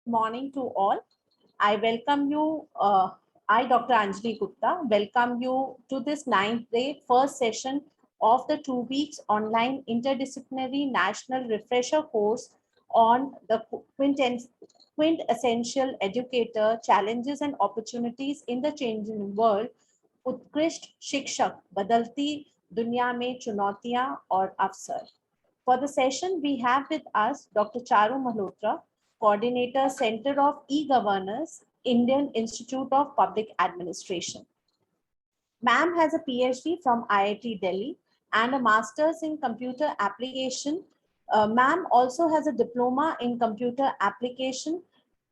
Morning to all. I welcome you. Dr. Anjali Gupta, welcome you to this ninth day first session of the 2 weeks online interdisciplinary national refresher course on the quintessential educator challenges and opportunities in the changing world. उत्कृष्ट शिक्षक बदलती दुनिया में चुनौतियां और अवसर. For the session, we have with us Dr. Charu Malhotra, Coordinator, Center of E-Governance, Indian Institute of Public Administration. Ma'am has a PhD from IIT Delhi and a master's in computer application. Ma'am also has a diploma in computer application.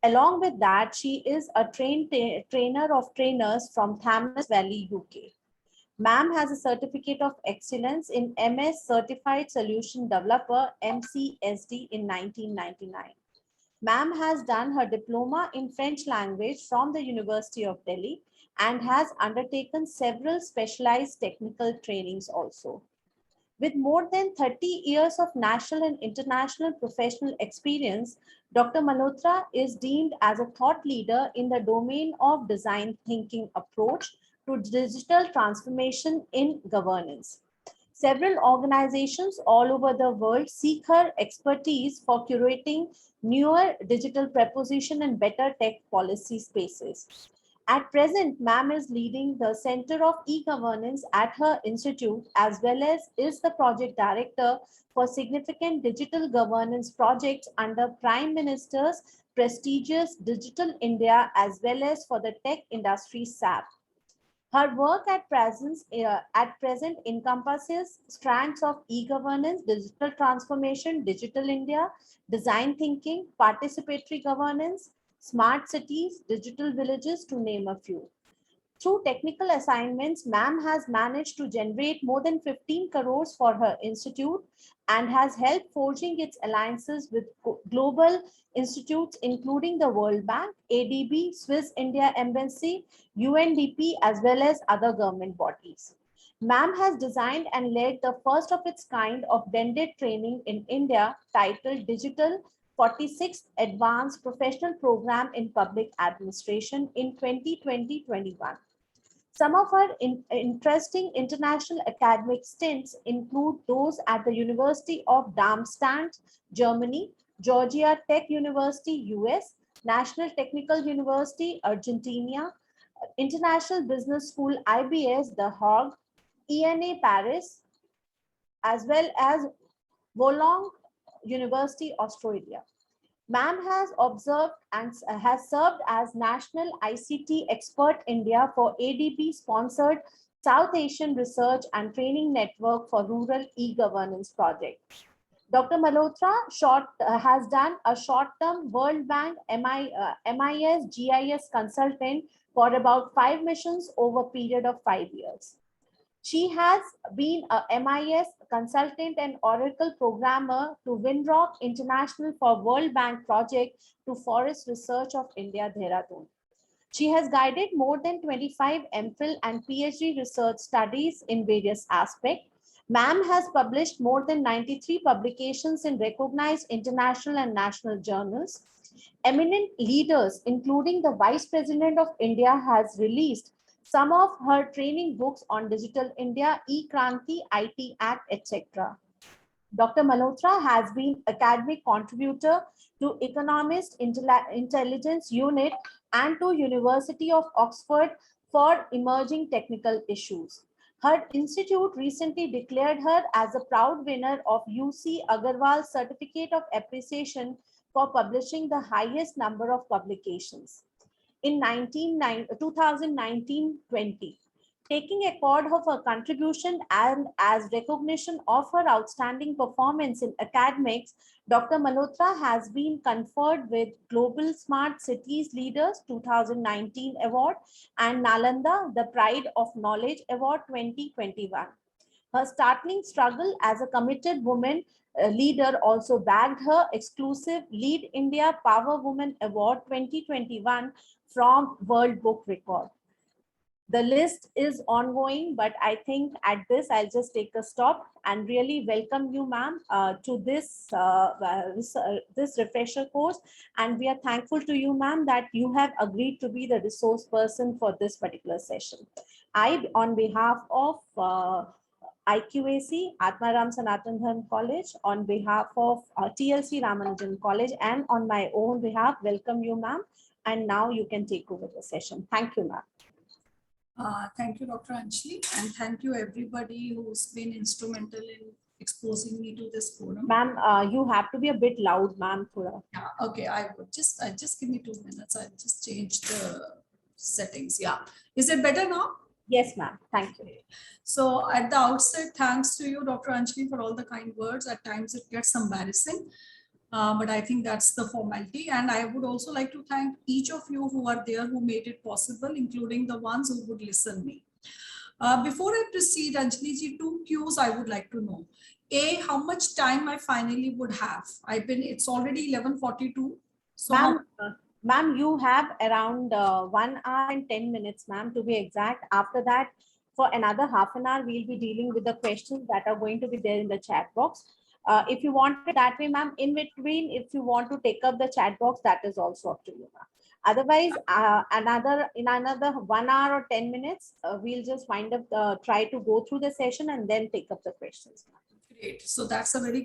Along with that, she is a trainer of trainers from Thames Valley, UK. Ma'am has a certificate of excellence in MS Certified Solution Developer MCSD in 1999. Ma'am has done her diploma in French language from the University of Delhi and has undertaken several specialized technical trainings also. With more than 30 years of national and international professional experience, Dr. Malhotra is deemed as a thought leader in the domain of design thinking approach to digital transformation in governance. Several organizations all over the world seek her expertise for curating newer digital proposition and better tech policy spaces. At present, ma'am is leading the Center of E-Governance at her institute, as well as is the project director for significant digital governance projects under Prime Minister's prestigious Digital India, as well as for the tech industry SAP. Her work at present encompasses strands of e-governance, digital transformation, digital India, design thinking, participatory governance, smart cities, digital villages, to name a few. Through technical assignments, ma'am has managed to generate more than 15 crores for her institute and has helped forging its alliances with global institutes, including the World Bank, ADB, Swiss India Embassy, UNDP, as well as other government bodies. Ma'am has designed and led the first of its kind of blended training in India titled Digital 46th Advanced Professional Program in Public Administration in 2020-21. Some of her interesting international academic stints include those at the University of Darmstadt, Germany, Georgia Tech University, US, National Technical University, Argentina, International Business School, IBS, The Hague, ENA Paris, as well as Wollongong University, Australia. Ma'am has observed and has served as National ICT Expert India for ADB sponsored South Asian Research and Training Network for Rural E-Governance Project. Dr. Malhotra has done a short-term World Bank MIS GIS consultant for about 5 missions over a period of 5 years. She has been a MIS consultant and Oracle programmer to Winrock International for World Bank project to Forest Research of India, Dehradun. She has guided more than 25 MPhil and PhD research studies in various aspects. Ma'am has published more than 93 publications in recognized international and national journals. Eminent leaders, including the Vice President of India, has released some of her training books on Digital India, E-Kranti, IT Act, etc. Dr. Malhotra has been academic contributor to Economist Intelligence Unit and to University of Oxford for emerging technical issues. Her institute recently declared her as a proud winner of UC Agarwal Certificate of Appreciation for publishing the highest number of publications in 2019-20. Taking accord of her contribution and as recognition of her outstanding performance in academics, Dr. Malhotra has been conferred with Global Smart Cities Leaders 2019 Award and Nalanda, the Pride of Knowledge Award 2021. Her startling struggle as a committed woman leader also bagged her exclusive Lead India Power Woman Award 2021 from World Book Record. The list is ongoing, but I think at this I'll just take a stop and really welcome you, ma'am, to this refresher course. And we are thankful to you, ma'am, that you have agreed to be the resource person for this particular session. I, on behalf of IQAC, Atmaram Sanatan Dharm College, on behalf of TLC Ramanujan College, and on my own behalf, welcome you, ma'am. And now you can take over the session. Thank you, ma'am. Thank you, Dr. Anjali, and thank you everybody who's been instrumental in exposing me to this forum. Ma'am, you have to be a bit loud, ma'am. Yeah, okay, I would just give me 2 minutes. I'll just change the settings. Yeah, is it better now? Yes, ma'am. Thank you. So at the outset, thanks to you, Dr. Anjali, for all the kind words. At times it gets embarrassing. But I think that's the formality. And I would also like to thank each of you who are there who made it possible, including the ones who would listen me. Before I proceed, Anjali ji, 2 cues I would like to know. A, how much time I finally would have? It's already 11:42. So ma'am, you have around 1 hour and 10 minutes, ma'am, to be exact. After that, for another half an hour, we'll be dealing with the questions that are going to be there in the chat box. If you want it that way, ma'am, in between, if you want to take up the chat box, that is also up to you, ma'am. Otherwise, in another 1 hour or 10 minutes, we'll just try to go through the session and then take up the questions. Great. So that's a very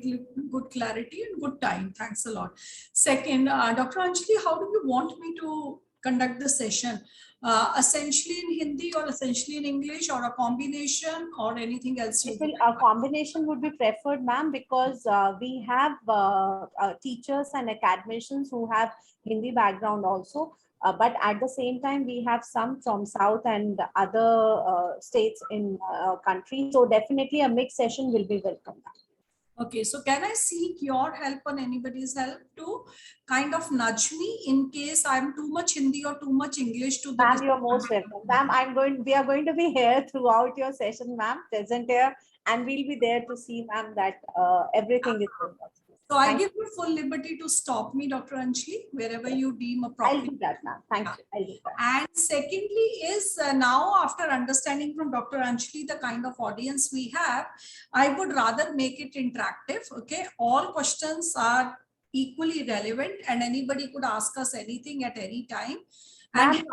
good clarity and good time. Thanks a lot. Second, Dr. Anjali, how do you want me to conduct the session? Essentially in Hindi or essentially in English, or a combination, or anything else? A combination would be preferred, ma'am, because we have teachers and academicians who have Hindi background also. But at the same time, we have some from South and other states in country. So definitely a mixed session will be welcome. Okay, so can I seek your help or anybody's help to kind of nudge me in case I'm too much Hindi or too much English to the— Ma'am, you're most welcome. Ma'am, we are going to be here throughout your session, ma'am, present here, and we'll be there to see, ma'am, that everything is good. So I give you full liberty to stop me, Dr. Anjali, wherever you deem appropriate. I'll do that, ma'am. Thank you. I'll do that. And secondly is now, after understanding from Dr. Anjali the kind of audience we have, I would rather make it interactive. Okay, all questions are equally relevant and anybody could ask us anything at any time. And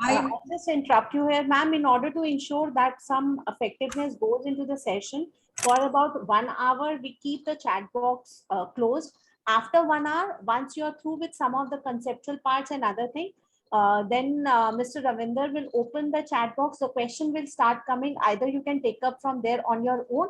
I'll just interrupt you here, ma'am, in order to ensure that some effectiveness goes into the session. For about 1 hour, we keep the chat box closed. After 1 hour, once you're through with some of the conceptual parts and other things, then Mr. Ravinder will open the chat box. The question will start coming. Either you can take up from there on your own,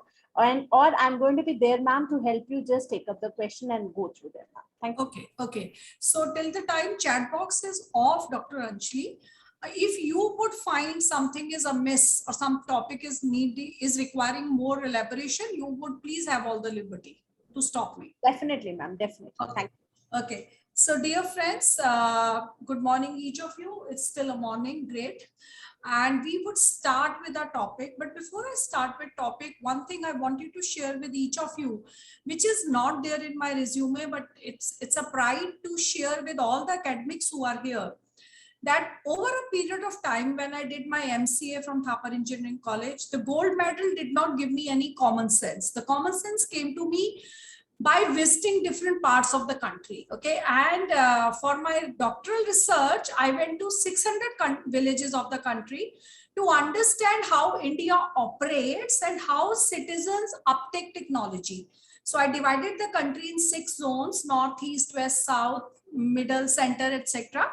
or I'm going to be there, ma'am, to help you just take up the question and go through them. Thank you. Okay. So till the time chat box is off, Dr. Anjali, if you would find something is amiss or some topic is requiring more elaboration, you would please have all the liberty to stop me. Definitely, ma'am. Definitely. Okay. Thank you. Okay. So dear friends, good morning, each of you. It's still a morning. Great. And we would start with our topic. But before I start with topic, one thing I want you to share with each of you, which is not there in my resume, but it's a pride to share with all the academics who are here, that over a period of time when I did my MCA from Thapar Engineering College, the gold medal did not give me any common sense. The common sense came to me by visiting different parts of the country. Okay, and for my doctoral research, I went to 600 villages of the country to understand how India operates and how citizens uptake technology. So I divided the country in 6 zones: north, east, west, south, middle, center, etc.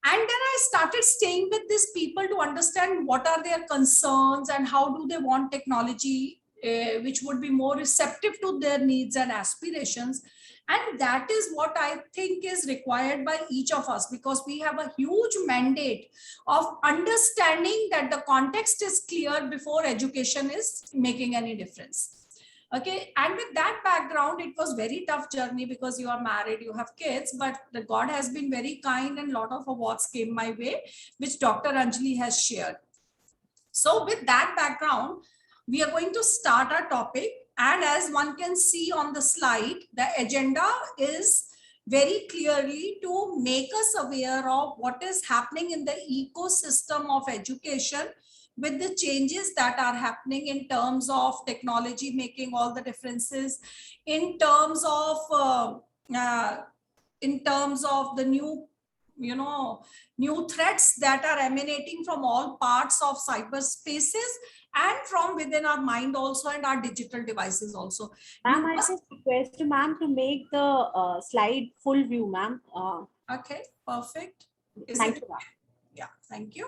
And then I started staying with these people to understand what are their concerns and how do they want technology which would be more receptive to their needs and aspirations. And that is what I think is required by each of us, because we have a huge mandate of understanding that the context is clear before education is making any difference. Okay, and with that background, it was very tough journey because you are married, you have kids, but the God has been very kind and a lot of awards came my way, which Dr. Anjali has shared. So with that background, we are going to start our topic. And as one can see on the slide, the agenda is very clearly to make us aware of what is happening in the ecosystem of education with the changes that are happening in terms of technology making all the differences, in terms of the new, new threats that are emanating from all parts of cyberspaces and from within our mind also, and our digital devices also. Ma'am, I just request you, ma'am, to make the slide full view, ma'am. Okay, perfect. Thank you, ma'am. Yeah, thank you.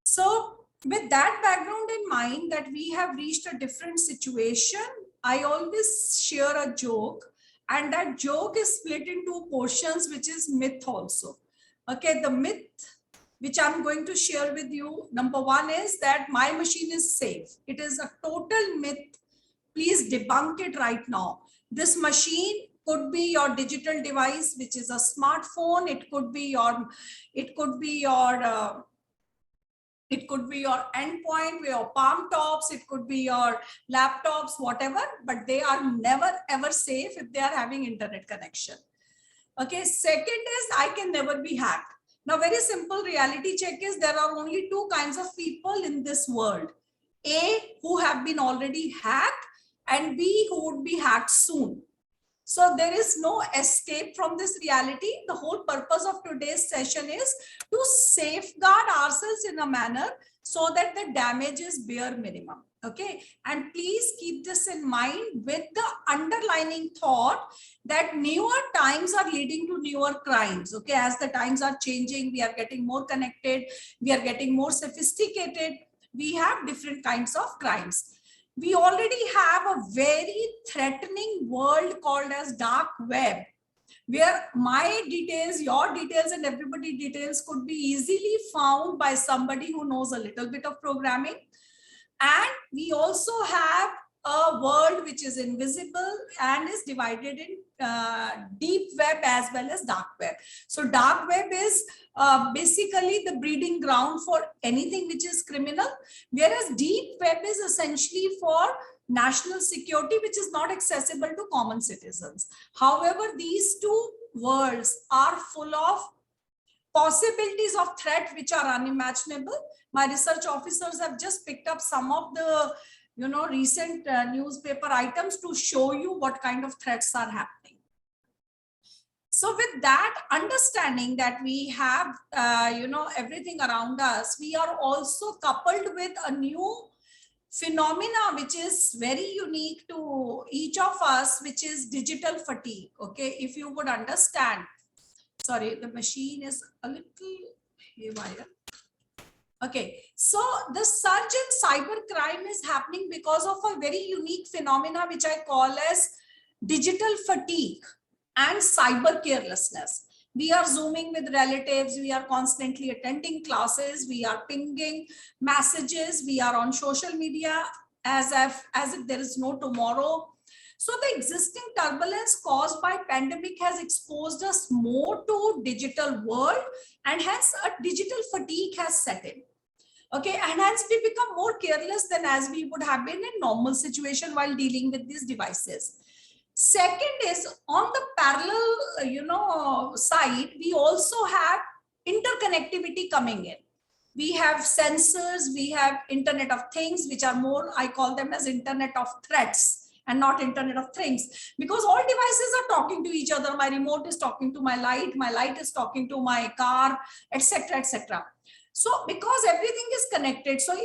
So with that background in mind, that we have reached a different situation, I always share a joke, and that joke is split into portions, which is myth also. Okay, the myth which I'm going to share with you, number one is that my machine is safe. It is a total myth. Please debunk it right now. This machine could be your digital device, which is a smartphone. It could be your endpoint, your palm tops, it could be your laptops, whatever, but they are never ever safe if they are having internet connection. Okay, second is I can never be hacked. Now, very simple reality check is there are only two kinds of people in this world. A, who have been already hacked, and B, who would be hacked soon. So there is no escape from this reality. The whole purpose of today's session is to safeguard ourselves in a manner so that the damage is bare minimum. Okay, and please keep this in mind with the underlining thought that newer times are leading to newer crimes. Okay, as the times are changing, we are getting more connected, we are getting more sophisticated, we have different kinds of crimes. We already have a very threatening world called as dark web, where my details, your details, and everybody's details could be easily found by somebody who knows a little bit of programming. And we also have a world which is invisible and is divided in deep web as well as dark web. So dark web is basically the breeding ground for anything which is criminal, whereas deep web is essentially for national security, which is not accessible to common citizens. However, these two worlds are full of possibilities of threat which are unimaginable. My research officers have just picked up some of the recent newspaper items to show you what kind of threats are happening. So with that understanding that we have everything around us, we are also coupled with a new phenomena which is very unique to each of us, which is digital fatigue. Okay, if you would understand. Sorry, the machine is a little haywire. Okay, so the surge in cyber crime is happening because of a very unique phenomena which I call as digital fatigue and cyber carelessness. We are zooming with relatives, we are constantly attending classes, we are pinging messages, we are on social media as if there is no tomorrow. So the existing turbulence caused by pandemic has exposed us more to digital world, and hence a digital fatigue has set in. Okay, and hence we become more careless than as we would have been in normal situation while dealing with these devices. Second is on the parallel, side, we also have interconnectivity coming in. We have sensors, we have Internet of Things, which are more, I call them as Internet of Threats and not Internet of Things, because all devices are talking to each other. My remote is talking to my light is talking to my car, etc., etc. So because everything is connected, so even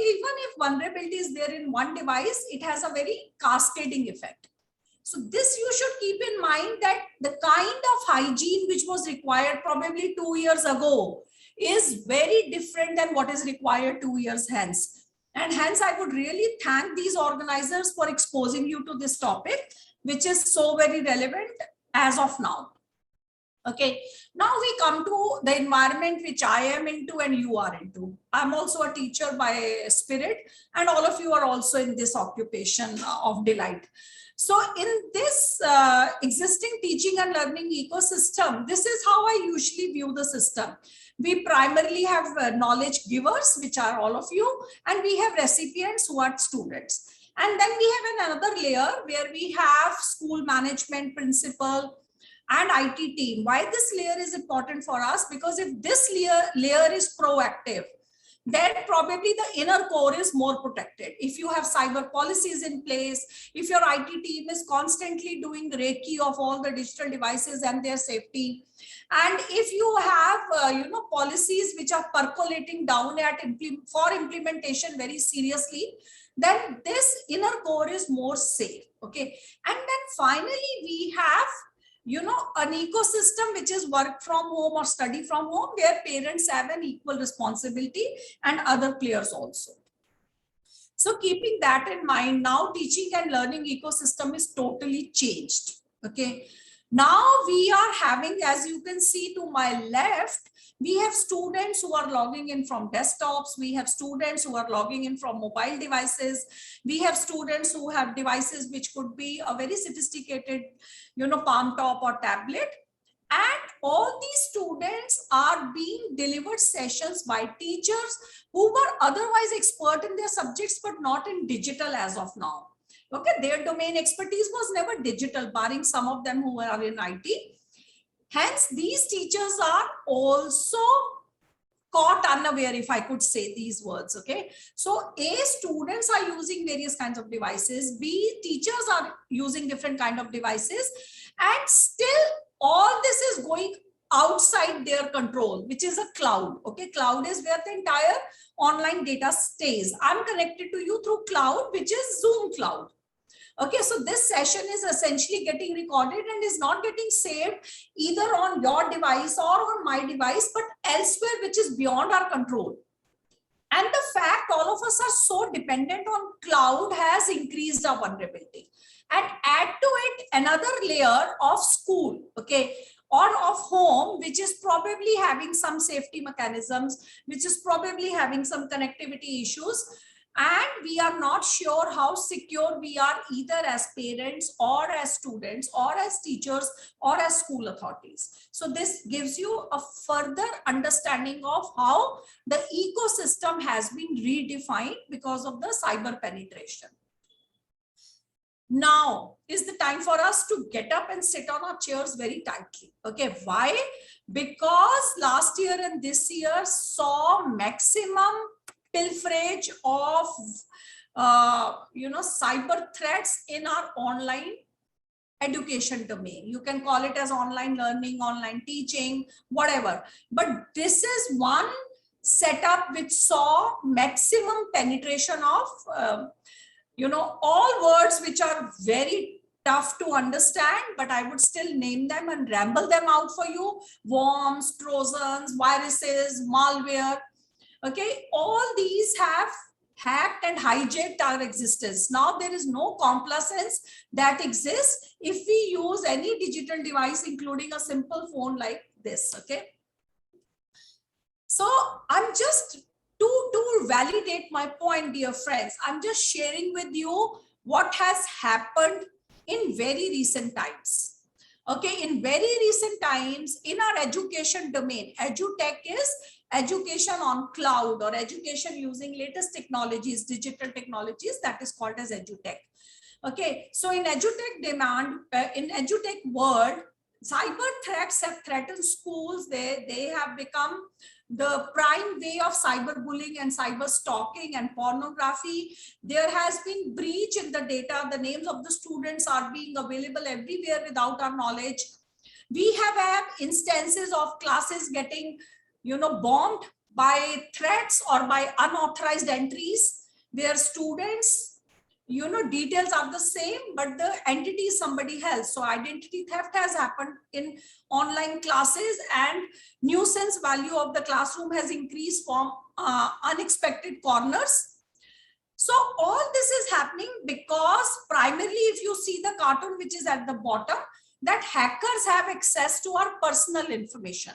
if vulnerability is there in one device, it has a very cascading effect. So this you should keep in mind, that the kind of hygiene which was required probably 2 years ago is very different than what is required 2 years hence. And hence I would really thank these organizers for exposing you to this topic, which is so very relevant as of now. Okay, now we come to the environment which I am into and you are into. I'm also a teacher by spirit, and all of you are also in this occupation of delight. So in this existing teaching and learning ecosystem, this is how I usually view the system. We primarily have knowledge givers, which are all of you, and we have recipients who are students. And then we have another layer where we have school management, principal, and IT team. Why this layer is important for us? Because if this layer is proactive, then probably the inner core is more protected. If you have cyber policies in place, if your IT team is constantly doing Reiki of all the digital devices and their safety, and if you have policies which are percolating down at for implementation very seriously, then this inner core is more safe. Okay, and then finally we have an ecosystem which is work from home or study from home, where parents have an equal responsibility and other players also. So keeping that in mind, now teaching and learning ecosystem is totally changed. Okay, now we are having, as you can see to my left, we have students who are logging in from desktops. We have students who are logging in from mobile devices. We have students who have devices which could be a very sophisticated, palm top or tablet. And all these students are being delivered sessions by teachers who were otherwise expert in their subjects, but not in digital as of now. Okay, their domain expertise was never digital, barring some of them who are in IT. Hence, these teachers are also caught unaware, if I could say these words. Okay, so A, students are using various kinds of devices. B, teachers are using different kind of devices, and still all this is going outside their control, which is a cloud. Okay, cloud is where the entire online data stays. I'm connected to you through cloud, which is Zoom cloud. Okay, so this session is essentially getting recorded and is not getting saved either on your device or on my device, but elsewhere, which is beyond our control. And the fact all of us are so dependent on cloud has increased our vulnerability. And add to it another layer of school, okay, or of home, which is probably having some safety mechanisms, which is probably having some connectivity issues. And we are not sure how secure we are either as parents or as students or as teachers or as school authorities. So this gives you a further understanding of how the ecosystem has been redefined because of the cyber penetration. Now is the time for us to get up and sit on our chairs very tightly. Okay, why? Because last year and this year saw maximum pilferage of cyber threats in our online education domain. You can call it as online learning, online teaching, whatever. But this is one setup which saw maximum penetration of all words which are very tough to understand, but I would still name them and ramble them out for you. Worms, trojans, viruses, malware. Okay, all these have hacked and hijacked our existence. Now there is no complacence that exists if we use any digital device, including a simple phone like this. Okay, so I'm just to validate my point, dear friends, I'm just sharing with you what has happened in very recent times. Okay, in very recent times in our education domain, EduTech is education on cloud or education using latest technologies, digital technologies, that is called as EduTech. Okay, so in EduTech world, cyber threats have threatened schools. They have become the prime way of cyberbullying and cyber stalking and pornography. There has been breach in the data. The names of the students are being available everywhere without our knowledge. We have had instances of classes getting, bombed by threats or by unauthorized entries, where students, details are the same, but the entity is somebody else. So identity theft has happened in online classes, and nuisance value of the classroom has increased from unexpected corners. So all this is happening because primarily, if you see the cartoon which is at the bottom, that hackers have access to our personal information.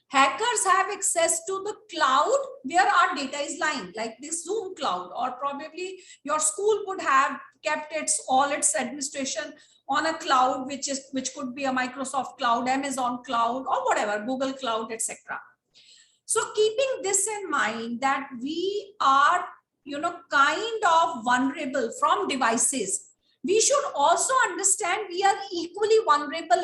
Hackers have access to the cloud where our data is lying, like this Zoom cloud, or probably your school would have kept all its administration on a cloud, which could be a Microsoft cloud, Amazon cloud, or whatever, Google cloud, etc. So keeping this in mind, that we are, kind of vulnerable from devices, we should also understand we are equally vulnerable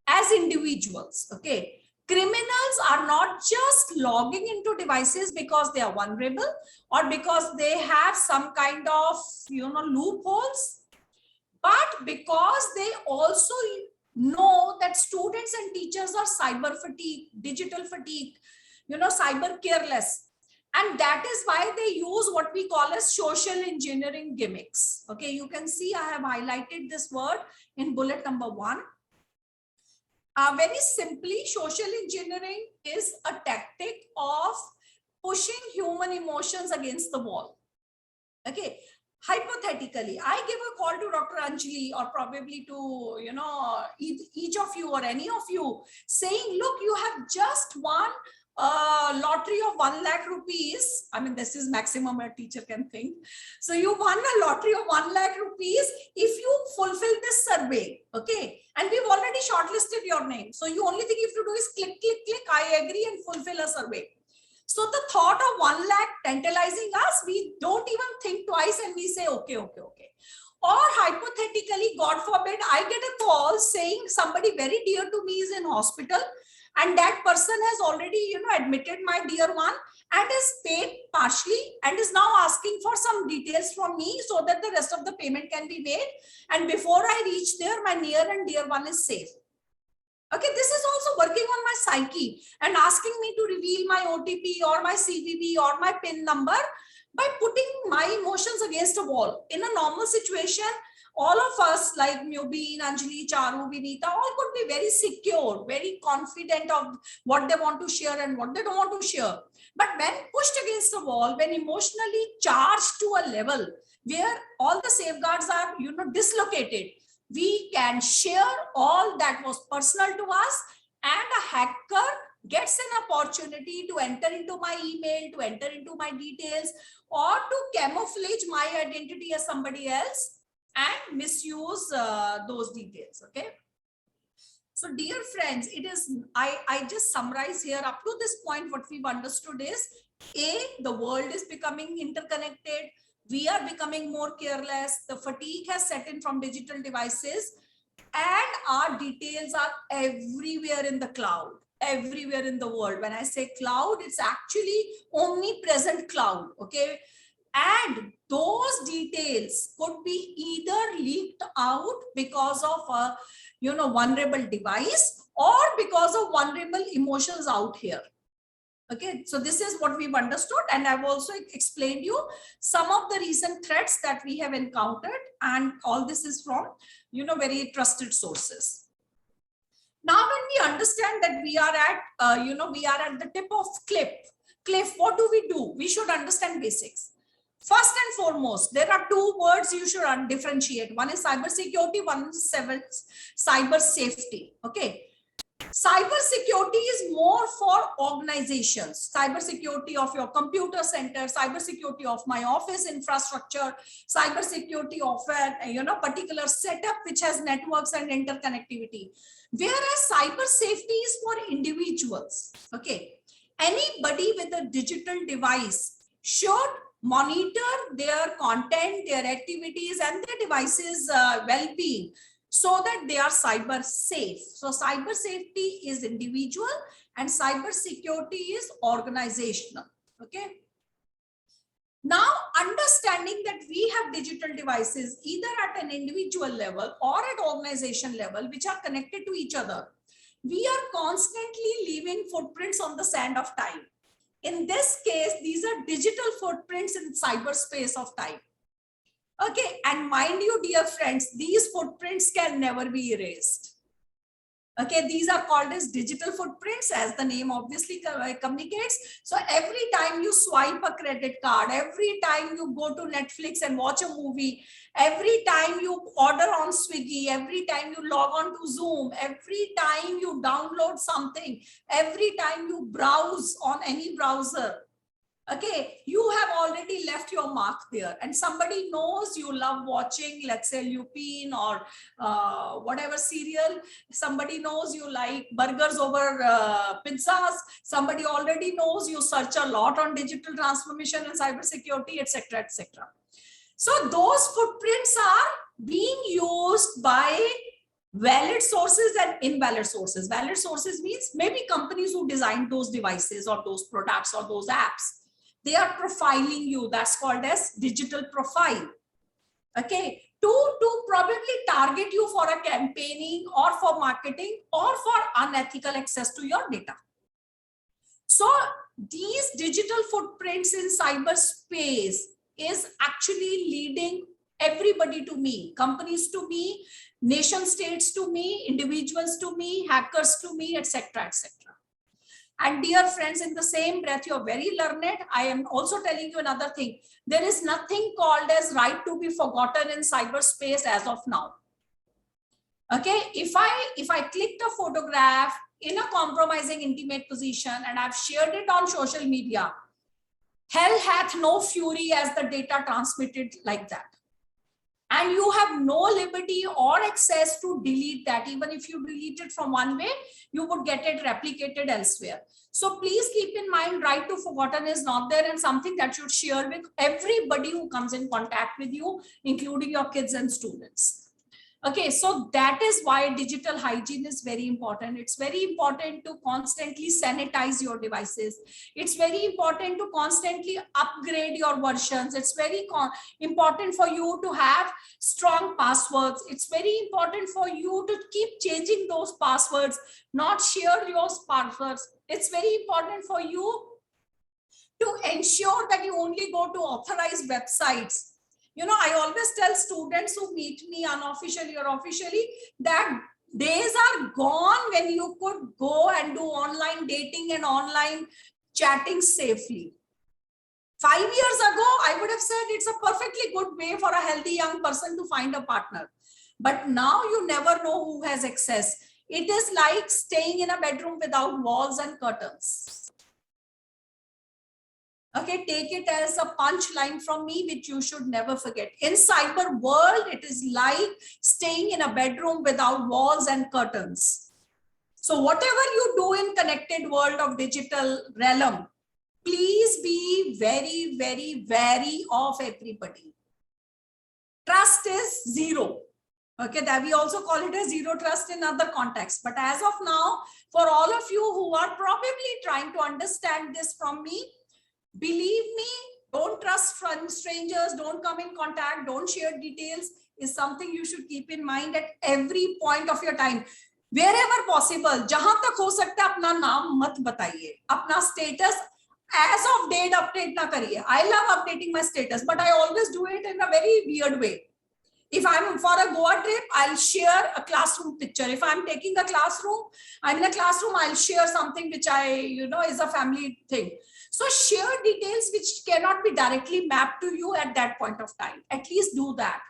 as individuals. Okay, criminals are not just logging into devices because they are vulnerable or because they have some kind of loopholes, but because they also know that students and teachers are cyber fatigue, digital fatigue, cyber careless. And that is why they use what we call as social engineering gimmicks. Okay, you can see I have highlighted this word in bullet number 1. Very simply, social engineering is a tactic of pushing human emotions against the wall. Okay, hypothetically, I give a call to Dr. Anjali or probably to, each of you or any of you saying, look, you have just won a lottery of 1 lakh rupees. I mean, this is maximum a teacher can think. So you won a lottery of 1 lakh rupees if you fulfill this survey. Okay. And we've already shortlisted your name. So you only thing you have to do is click, click, click, I agree and fulfill a survey. So the thought of 1 lakh tantalizing us, we don't even think twice and we say, okay, okay, okay. Or hypothetically, God forbid, I get a call saying somebody very dear to me is in hospital and that person has already, admitted my dear one and is paid partially and is now asking for some details from me so that the rest of the payment can be made. And before I reach there, my near and dear one is safe. Okay, this is also working on my psyche and asking me to reveal my OTP or my CVV or my PIN number by putting my emotions against a wall. In a normal situation, all of us like Mubin, Anjali, Charu, Vinita, all could be very secure, very confident of what they want to share and what they don't want to share. But when pushed against the wall, when emotionally charged to a level where all the safeguards are, dislocated, we can share all that was personal to us, and a hacker gets an opportunity to enter into my email, to enter into my details, or to camouflage my identity as somebody else and misuse those details. Okay. So dear friends, it is, I just summarize here up to this point, what we've understood is the world is becoming interconnected. We are becoming more careless. The fatigue has set in from digital devices and our details are everywhere in the cloud, everywhere in the world. When I say cloud, it's actually omnipresent cloud. Okay. And those details could be either leaked out because of a, vulnerable device or because of vulnerable emotions out here. Okay, so this is what we've understood, and I've also explained you some of the recent threats that we have encountered, and all this is from, very trusted sources. Now, when we understand that we are at, we are at the tip of cliff, what do? We should understand basics. First and foremost, there are 2 words you should differentiate. One is cyber security, one is cyber safety. Okay. Cyber security is more for organizations. Cyber security of your computer center, cyber security of my office infrastructure, cyber security of a particular setup which has networks and interconnectivity. Whereas cyber safety is for individuals. Okay, anybody with a digital device should monitor their content, their activities, and their devices' well-being, so that they are cyber safe. So cyber safety is individual and cyber security is organizational. Okay. Now, understanding that we have digital devices either at an individual level or at organization level, which are connected to each other, we are constantly leaving footprints on the sand of time. In this case, these are digital footprints in cyberspace of time. Okay, and mind you, dear friends, these footprints can never be erased. Okay, these are called as digital footprints, as the name obviously communicates. So every time you swipe a credit card, every time you go to Netflix and watch a movie, every time you order on Swiggy, every time you log on to Zoom, every time you download something, every time you browse on any browser, okay, you have already left your mark there, and somebody knows you love watching, let's say, Lupin or whatever serial. Somebody knows you like burgers over pizzas. Somebody already knows you search a lot on digital transformation and cybersecurity, etc., etc. So those footprints are being used by Valid sources and invalid sources. Valid sources means maybe companies who designed those devices or those products or those apps, they are profiling you. That's called as digital profile. Okay, to probably target you for a campaigning or for marketing or for unethical access to your data. So these digital footprints in cyberspace is actually leading everybody to me, companies to me, nation states to me, individuals to me, hackers to me, etc., etc. And dear friends, in the same breath, you're very learned. I am also telling you another thing. There is nothing called as right to be forgotten in cyberspace as of now. Okay, if I clicked a photograph in a compromising intimate position and I've shared it on social media, hell hath no fury as the data transmitted like that. And you have no liberty or access to delete that. Even if you delete it from one way, you would get it replicated elsewhere. So please keep in mind, right to forgotten is not there, and something that you should share with everybody who comes in contact with you, including your kids and students. Okay, so that is why digital hygiene is very important. It's very important to constantly sanitize your devices. It's very important to constantly upgrade your versions. It's very important for you to have strong passwords. It's very important for you to keep changing those passwords, not share your passwords. It's very important for you to ensure that you only go to authorized websites. You know, I always tell students who meet me unofficially or officially that days are gone when you could go and do online dating and online chatting safely. 5 years ago, I would have said it's a perfectly good way for a healthy young person to find a partner. But now you never know who has access. It is like staying in a bedroom without walls and curtains. Okay, take it as a punchline from me, which you should never forget. In cyber world, it is like staying in a bedroom without walls and curtains. So whatever you do in connected world of digital realm, please be very, very wary of everybody. Trust is zero. Okay, that we also call it a zero trust in other contexts. But as of now, for all of you who are probably trying to understand this from me, believe me, don't trust strangers, don't come in contact, don't share details is something you should keep in mind at every point of your time. Wherever possible, jahan tak ho sakta hai, apna naam mat bataiye, apna status as of date update na kariye. I love updating my status, but I always do it in a very weird way. If I'm for a Goa trip, I'll share a classroom picture. If I'm taking a classroom, I'm in a classroom, I'll share something which is a family thing. So share details which cannot be directly mapped to you at that point of time. At least do that.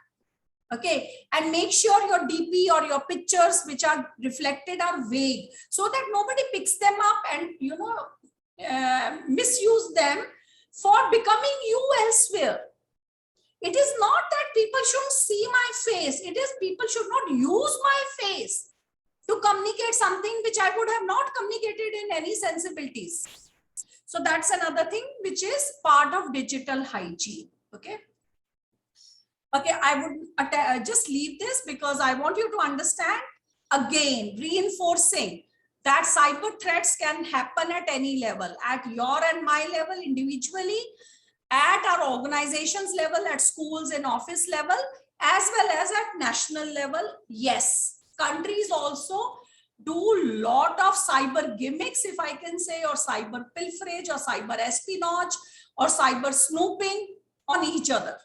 Okay. And make sure your DP or your pictures which are reflected are vague so that nobody picks them up and, misuse them for becoming you elsewhere. It is not that people shouldn't see my face. It is people should not use my face to communicate something which I would have not communicated in any sensibilities. So that's another thing which is part of digital hygiene. Okay. Okay, I would just leave this because I want you to understand, again, reinforcing that cyber threats can happen at any level, at your and my level individually, at our organizations level, at schools and office level, as well as at national level. Yes, countries also do lot of cyber gimmicks, if I can say, or cyber pilferage or cyber espionage or cyber snooping on each other.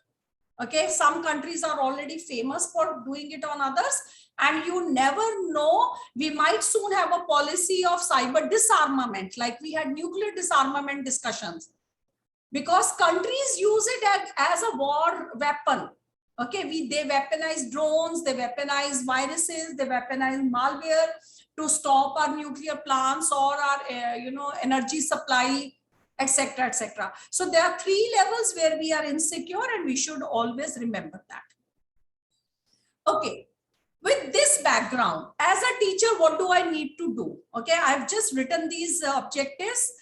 Okay, some countries are already famous for doing it on others, and you never know, we might soon have a policy of cyber disarmament, like we had nuclear disarmament discussions, because countries use it as a war weapon. Okay, they weaponize drones, they weaponize viruses, they weaponize malware to stop our nuclear plants or our energy supply, etc., etc. So there are 3 levels where we are insecure, and we should always remember that. Okay, with this background, as a teacher, what do I need to do? Okay, I've just written these objectives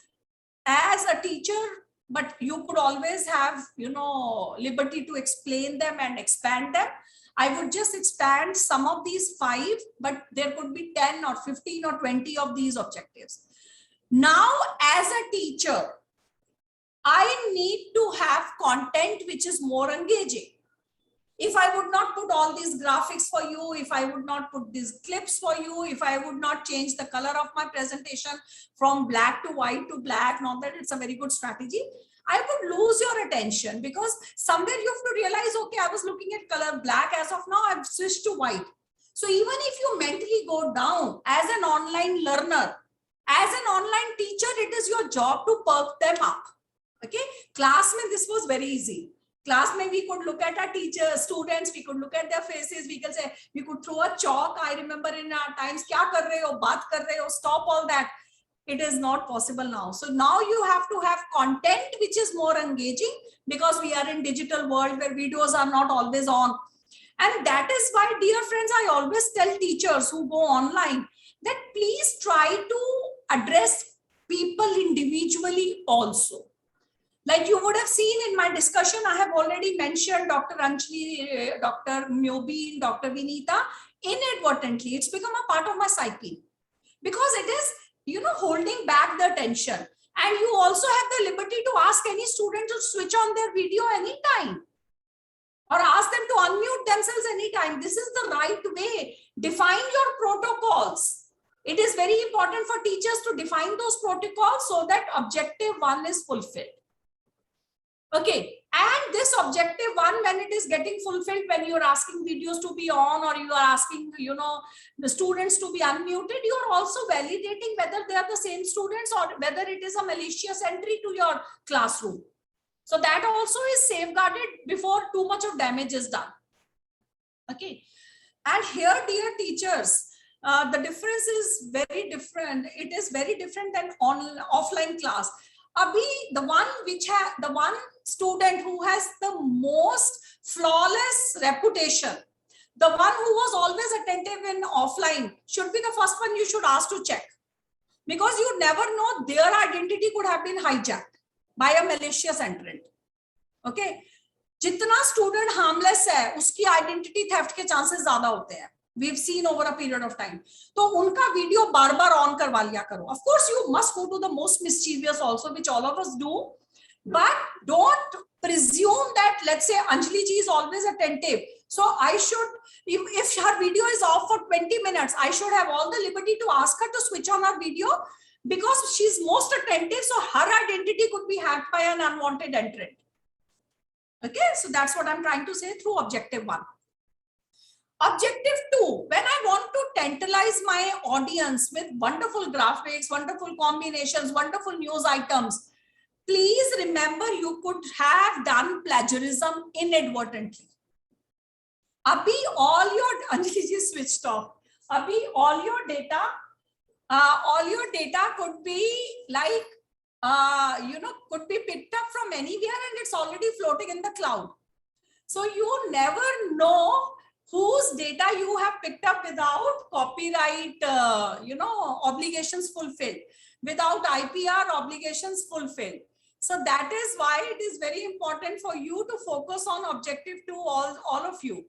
as a teacher, but you could always have liberty to explain them and expand them. I would just expand some of these 5, but there could be 10 or 15 or 20 of these objectives. Now, as a teacher, I need to have content which is more engaging. If I would not put all these graphics for you, if I would not put these clips for you, if I would not change the color of my presentation from black to white to black, not that it's a very good strategy, I would lose your attention, because somewhere you have to realize, okay, I was looking at color black, as of now I've switched to white. So even if you mentally go down as an online learner, as an online teacher, it is your job to perk them up. Okay, class mein this was very easy. Class mein we could look at our teachers, students, we could look at their faces, we could say, we could throw a chalk. I remember in our times, kya kar rahe ho, baat kar rahe ho, stop all that. It is not possible now. So now you have to have content which is more engaging, because we are in digital world where videos are not always on. And that is why, dear friends, I always tell teachers who go online that please try to address people individually also. Like you would have seen in my discussion, I have already mentioned Dr. Anjali, Dr. Mubin, Dr. Vinita. Inadvertently, it's become a part of my psyche, because it is, holding back the attention. And you also have the liberty to ask any student to switch on their video anytime, or ask them to unmute themselves anytime. This is the right way. Define your protocols. It is very important for teachers to define those protocols so that objective 1 is fulfilled. Okay, and this objective 1, when it is getting fulfilled, when you're asking videos to be on, or you are asking, the students to be unmuted, you're also validating whether they are the same students or whether it is a malicious entry to your classroom. So that also is safeguarded before too much of damage is done. Okay, and here, dear teachers, the difference is very different. It is very different than offline class. Abhi, the one student who has the most flawless reputation, the one who was always attentive in offline, should be the first one you should ask to check, because you never know, their identity could have been hijacked by a malicious entrant. Okay, जितना student harmless है, उसकी identity theft के chances ज़्यादा होते हैं. We've seen over a period of time. तो उनका video bar bar on करवा लिया करो. Of course, you must go to the most mischievous also, which all of us do. But don't presume that, let's say, Anjali ji is always attentive. So I should, if her video is off for 20 minutes, I should have all the liberty to ask her to switch on her video, because she's most attentive. So her identity could be hacked by an unwanted entrant. Okay, so that's what I'm trying to say through objective 1. Objective 2, when I want to tantalize my audience with wonderful graphics, wonderful combinations, wonderful news items, please remember you could have done plagiarism inadvertently. Abhi all your, Anjali ji switched off. Abhi all your data could be like, could be picked up from anywhere, and it's already floating in the cloud. So you never know whose data you have picked up without copyright, obligations fulfilled, without IPR obligations fulfilled. So that is why it is very important for you to focus on objective 2, all of you.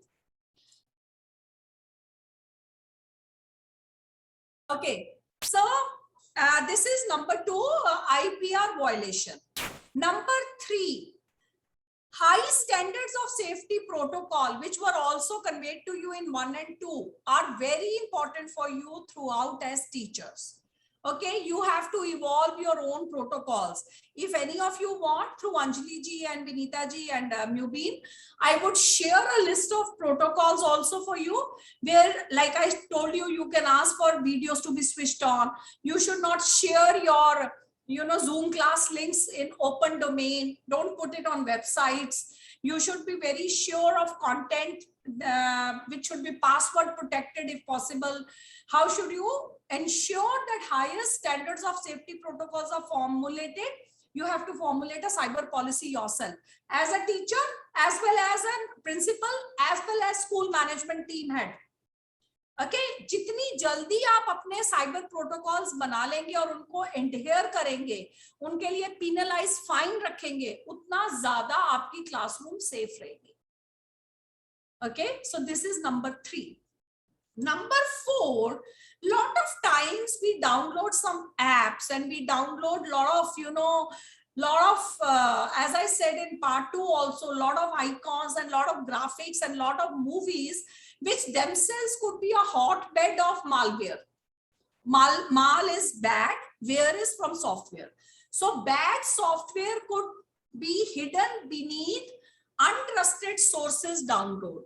Okay, so this is number 2, IPR violation. Number 3, high standards of safety protocol, which were also conveyed to you in 1 and 2, are very important for you throughout as teachers. Okay, you have to evolve your own protocols. If any of you want, through Anjali ji and Vinita ji and Mubin, I would share a list of protocols also for you, where, like I told you, you can ask for videos to be switched on. You should not share your Zoom class links in open domain. Don't put it on websites. You should be very sure of content, which should be password protected if possible. How should you ensure that highest standards of safety protocols are formulated? You have to formulate a cyber policy yourself as a teacher, as well as a principal, as well as school management team head. Okay, जितनी जल्दी आप अपने cyber protocols बना लेंगे और उनको adhere करेंगे, उनके लिए पेनलाइज फाइन रखेंगे, उतना ज्यादा आपकी क्लासरूम सेफ रहेगी. Okay, so this is number 3. Number 4, lot of times we download some apps and we download lot of, as I said in part 2 also, lot of icons and lot of graphics and lot of movies, which themselves could be a hotbed of malware. Mal is bad, where is from software. So bad software could be hidden beneath untrusted sources download.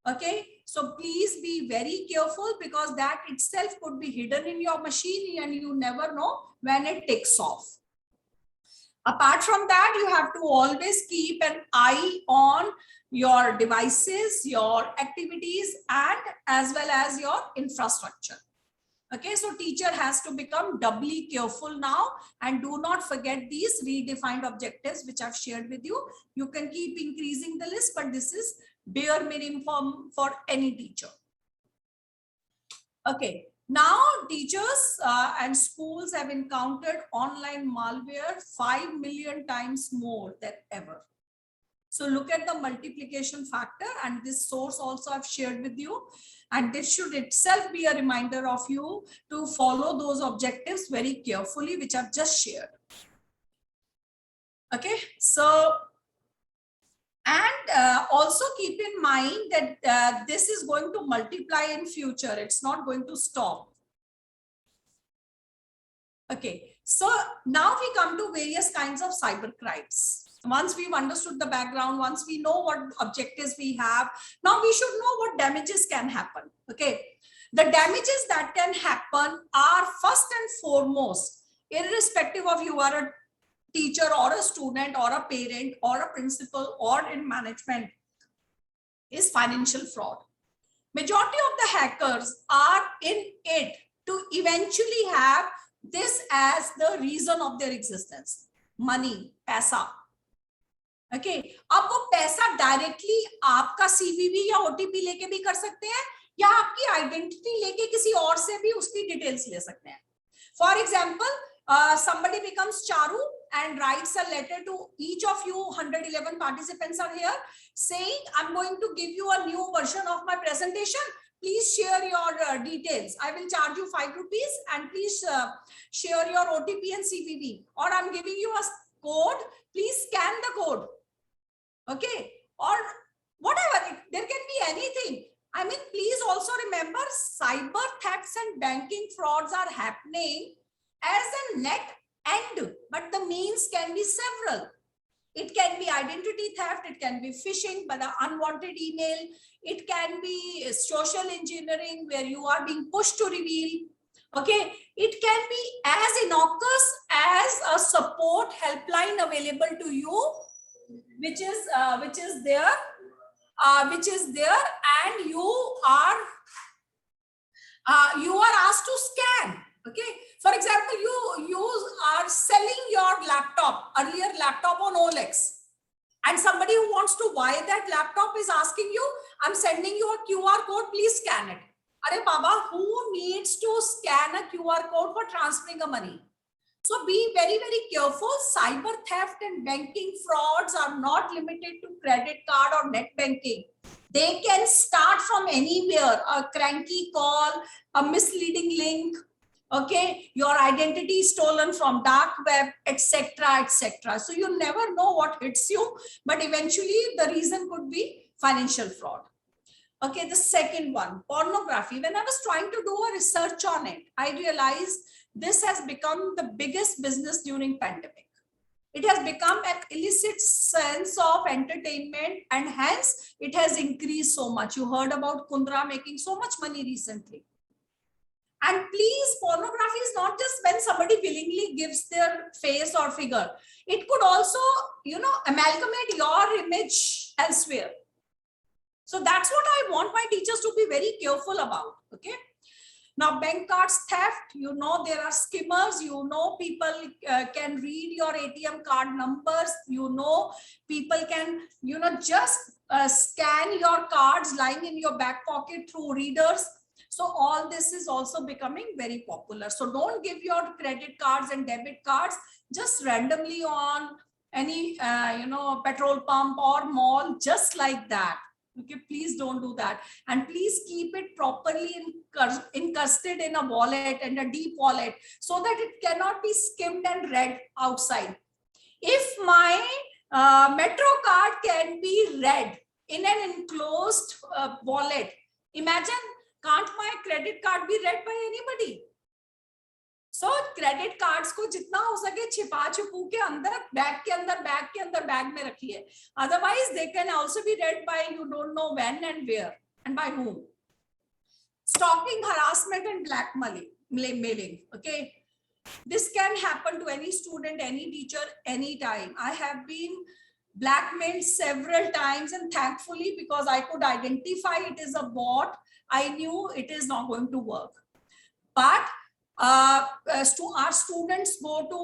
Okay, so please be very careful, because that itself could be hidden in your machine and you never know when it takes off. Apart from that, you have to always keep an eye on your devices, your activities, and as well as your infrastructure. Okay, so teacher has to become doubly careful now, and do not forget these redefined objectives which I've shared with you. You can keep increasing the list, but this is bare minimum for any teacher. Okay, now teachers and schools have encountered online malware 5 million times more than ever. So look at the multiplication factor, and this source also I've shared with you. And this should itself be a reminder of you to follow those objectives very carefully, which I've just shared. Okay, so, and also keep in mind that this is going to multiply in future. It's not going to stop. Okay, so now we come to various kinds of cyber crimes. Once we've understood the background, once we know what objectives we have, now we should know what damages can happen. Okay, the damages that can happen are first and foremost, irrespective of you are a teacher or a student or a parent or a principal or in management, is financial fraud. Majority of the hackers are in it to eventually have this as the reason of their existence. Money, paisa. Okay, अब वो पैसा directly आपका CVV या OTP लेके भी कर सकते हैं, या आपकी आइडेंटिटी लेके किसी और से भी उसकी डिटेल्स ले सकते हैं. For example, somebody becomes Charu and writes a letter to each of you 111 participants are here, saying, I'm going to give you a new version of my presentation. Please share your details. I will charge you 5 rupees and please share your OTP and CVV. Or I'm giving you a code. Please scan the code. Okay. Or whatever. There can be anything. I mean, please also remember, cyber thefts and banking frauds are happening as a net end, but the means can be several. It can be identity theft, it can be phishing by the unwanted email, it can be social engineering where you are being pushed to reveal. Okay, it can be as innocuous as a support helpline available to you, which is there, and you are asked to scan. Okay, for example, you are selling your laptop, earlier laptop on OLX, and somebody who wants to buy that laptop is asking you, I'm sending you a QR code, please scan it. Arey Baba, who needs to scan a QR code for transferring a money? So be very, very careful. Cyber theft and banking frauds are not limited to credit card or net banking. They can start from anywhere, a cranky call, a misleading link, okay, your identity is stolen from dark web, etc., etc. So you never know what hits you, but eventually the reason could be financial fraud. Okay, the second one, pornography. When I was trying to do a research on it, I realized this has become the biggest business during pandemic. It has become an illicit sense of entertainment, and hence it has increased so much. You heard about Kundra making so much money recently. And please, pornography is not just when somebody willingly gives their face or figure. It could also, amalgamate your image elsewhere. So that's what I want my teachers to be very careful about. Okay. Now, bank cards theft, there are skimmers, people can read your ATM card numbers, people can, just scan your cards lying in your back pocket through readers. So all this is also becoming very popular. So don't give your credit cards and debit cards just randomly on any, petrol pump or mall, just like that. Okay, please don't do that. And please keep it properly encrusted in a wallet and a deep wallet so that it cannot be skimmed and read outside. If my metro card can be read in an enclosed wallet, imagine, can't my credit card be read by anybody? So credit cards को जितना हो सके छिपा छुपू के अंदर bag में रखिए. Otherwise they can also be read by you don't know when and where and by whom. Stalking, harassment and blackmailing. Okay, this can happen to any student, any teacher, anytime. I have been blackmailed several times, and thankfully, because I could identify it is a bot, I knew it is not going to work. But our students go to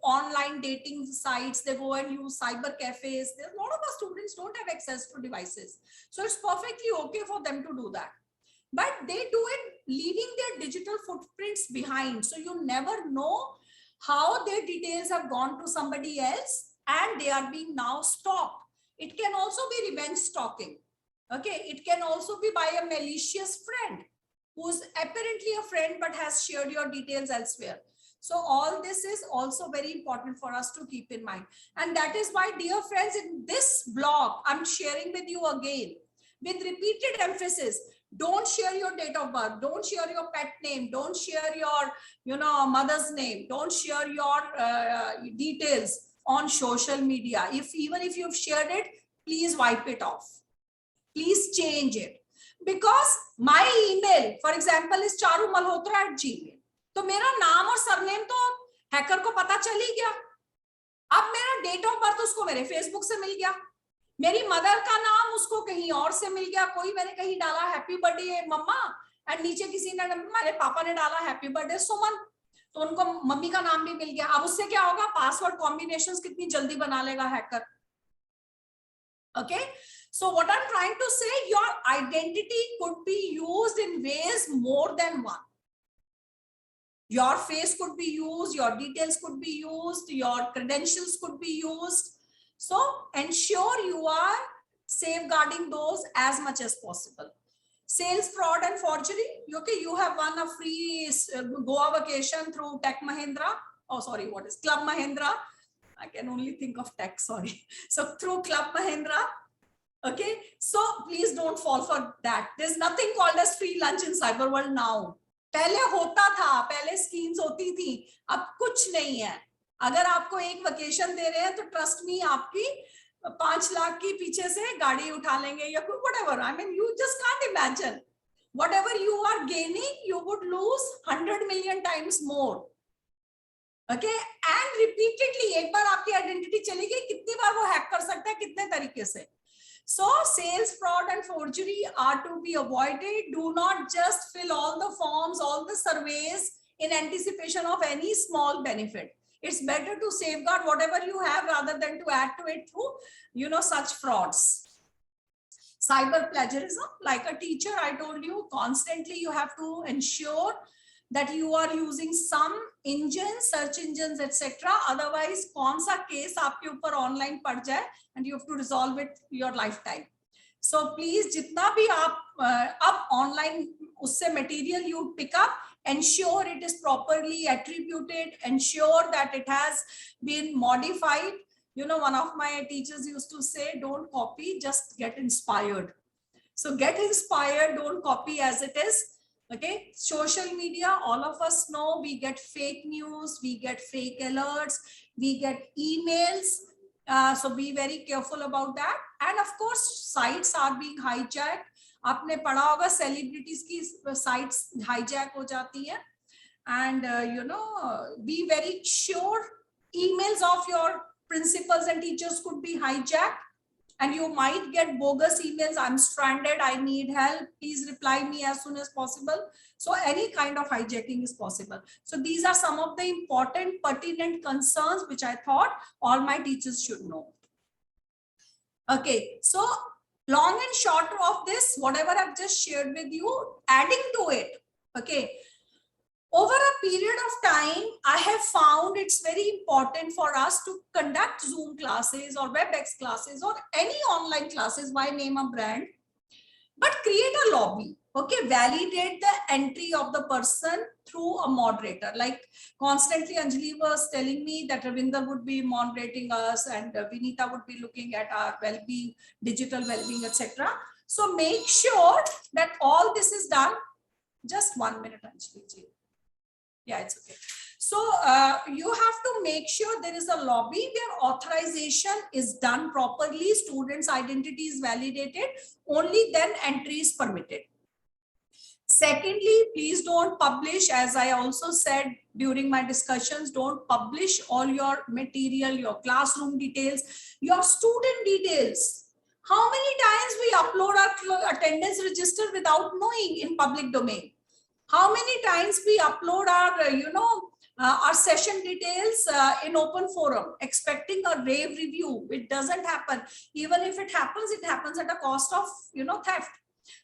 online dating sites, they go and use cyber cafes. A lot of our students don't have access to devices, so it's perfectly okay for them to do that, but they do it leaving their digital footprints behind, so you never know how their details have gone to somebody else and they are being now stalked. It can also be revenge stalking. Okay, it can also be by a malicious friend who's apparently a friend but has shared your details elsewhere. So all this is also very important for us to keep in mind. And that is why, dear friends, in this blog, I'm sharing with you again with repeated emphasis, don't share your date of birth, don't share your pet name, don't share your mother's name, don't share your details on social media. Even if you've shared it, please wipe it off. Please change it. Because my email, for example, is charumalhotra@gmail. तो मेरा नाम और surname तो hacker को पता चल ही गया. अब मेरा डेट ऑफ बर्थ उसको मेरे फेसबुक से मिल गया, मेरी मदर का नाम उसको कहीं और से मिल गया. कोई मैंने कहीं डाला हैप्पी बर्थडे मम्मा, एंड नीचे किसी ने, मेरे पापा ने डाला हैप्पी बर्थडे सुमन, तो उनको मम्मी का नाम भी मिल गया. अब उससे क्या होगा, पासवर्ड कॉम्बिनेशंस कितनी जल्दी बना लेगा hacker. Okay, so what I'm trying to say, your identity could be used in ways more than one. Your face could be used, your details could be used, your credentials could be used. So ensure you are safeguarding those as much as possible. Sales fraud and forgery. Okay, you have won a free Goa vacation through Tech Mahindra. Oh, sorry, what is Club Mahindra? I can only think of tech, sorry. So through Club Mahindra. Okay, so please don't fall for that. There's nothing called as free lunch in cyber world now. पहले होता था, पहले schemes होती थी, अब कुछ नहीं है. अगर आपको एक वेकेशन दे रहे हैं तो ट्रस्ट मी, आपकी 5 लाख की पीछे से गाड़ी उठा लेंगे या whatever. I mean, you just can't imagine. Whatever you are gaining, you would lose 100 million times more. Okay, and repeatedly, एक बार आपकी आइडेंटिटी चली गई, कितनी बार वो हैक कर सकता है, कितने तरीके से. So sales fraud and forgery are to be avoided. Do not just fill all the forms, all the surveys in anticipation of any small benefit. It's better to safeguard whatever you have rather than to add to it through, such frauds. Cyber plagiarism, like a teacher, I told you, constantly you have to ensure that you are using some engines, search engines, etc. Otherwise, कौन सा case आपके ऊपर online पड़ जाए, and you have to resolve it your lifetime. So please, जितना भी आप अब online उससे material you pick up, ensure it is properly attributed, ensure that it has been modified. One of my teachers used to say, don't copy, just get inspired. So get inspired, don't copy as it is. Okay, social media, all of us know we get fake news, we get fake alerts, we get emails. So be very careful about that. And of course, sites are being hijacked. आपने पढ़ा होगा celebrities की sites hijack हो जाती है. And be very sure emails of your principals and teachers could be hijacked. And you might get bogus emails. I'm stranded, I need help, please reply me as soon as possible. So any kind of hijacking is possible. So these are some of the important pertinent concerns which I thought all my teachers should know. Okay, so long and short of this, whatever I've just shared with you, adding to it, okay, over a period of time, I have found it's very important for us to conduct Zoom classes or WebEx classes or any online classes. Why name a brand? but create a lobby. Okay, validate the entry of the person through a moderator. Like constantly Anjali was telling me that Ravinder would be moderating us and Vinita would be looking at our well-being, digital well-being, etc. So make sure that all this is done. Just 1 minute, Anjali ji. Yeah, it's okay. So you have to make sure there is a lobby where authorization is done properly, students' identity is validated, only then entry is permitted. Secondly, please don't publish, as I also said during my discussions, don't publish all your material, your classroom details, your student details. How many times we upload our attendance register without knowing in public domain? How many times we upload our, our session details in open forum, expecting a rave review? It doesn't happen. Even if it happens at a cost of, theft.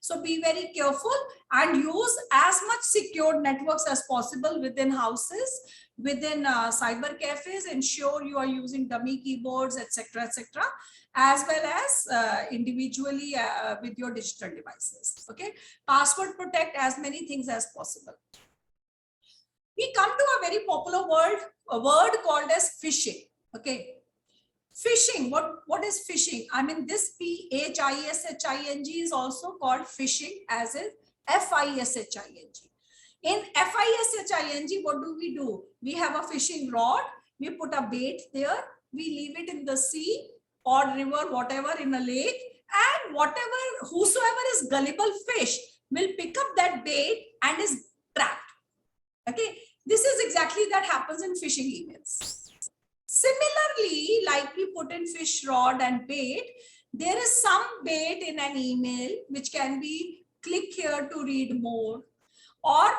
So be very careful and use as much secured networks as possible within houses, within cyber cafes. Ensure you are using dummy keyboards, etc., etc., as well as individually with your digital devices. Okay, password protect as many things as possible. We come to a very popular word called as phishing. Okay, phishing. What is phishing? I mean, this phishing is also called phishing, as in fishing. In fishing, what do? We have a fishing rod. We put a bait there. We leave it in the sea or river, whatever, in a lake, and whosoever is gullible fish will pick up that bait and is trapped. Okay, this is exactly that happens in phishing emails. Similarly, like we put in fish rod and bait, there is some bait in an email which can be click here to read more, or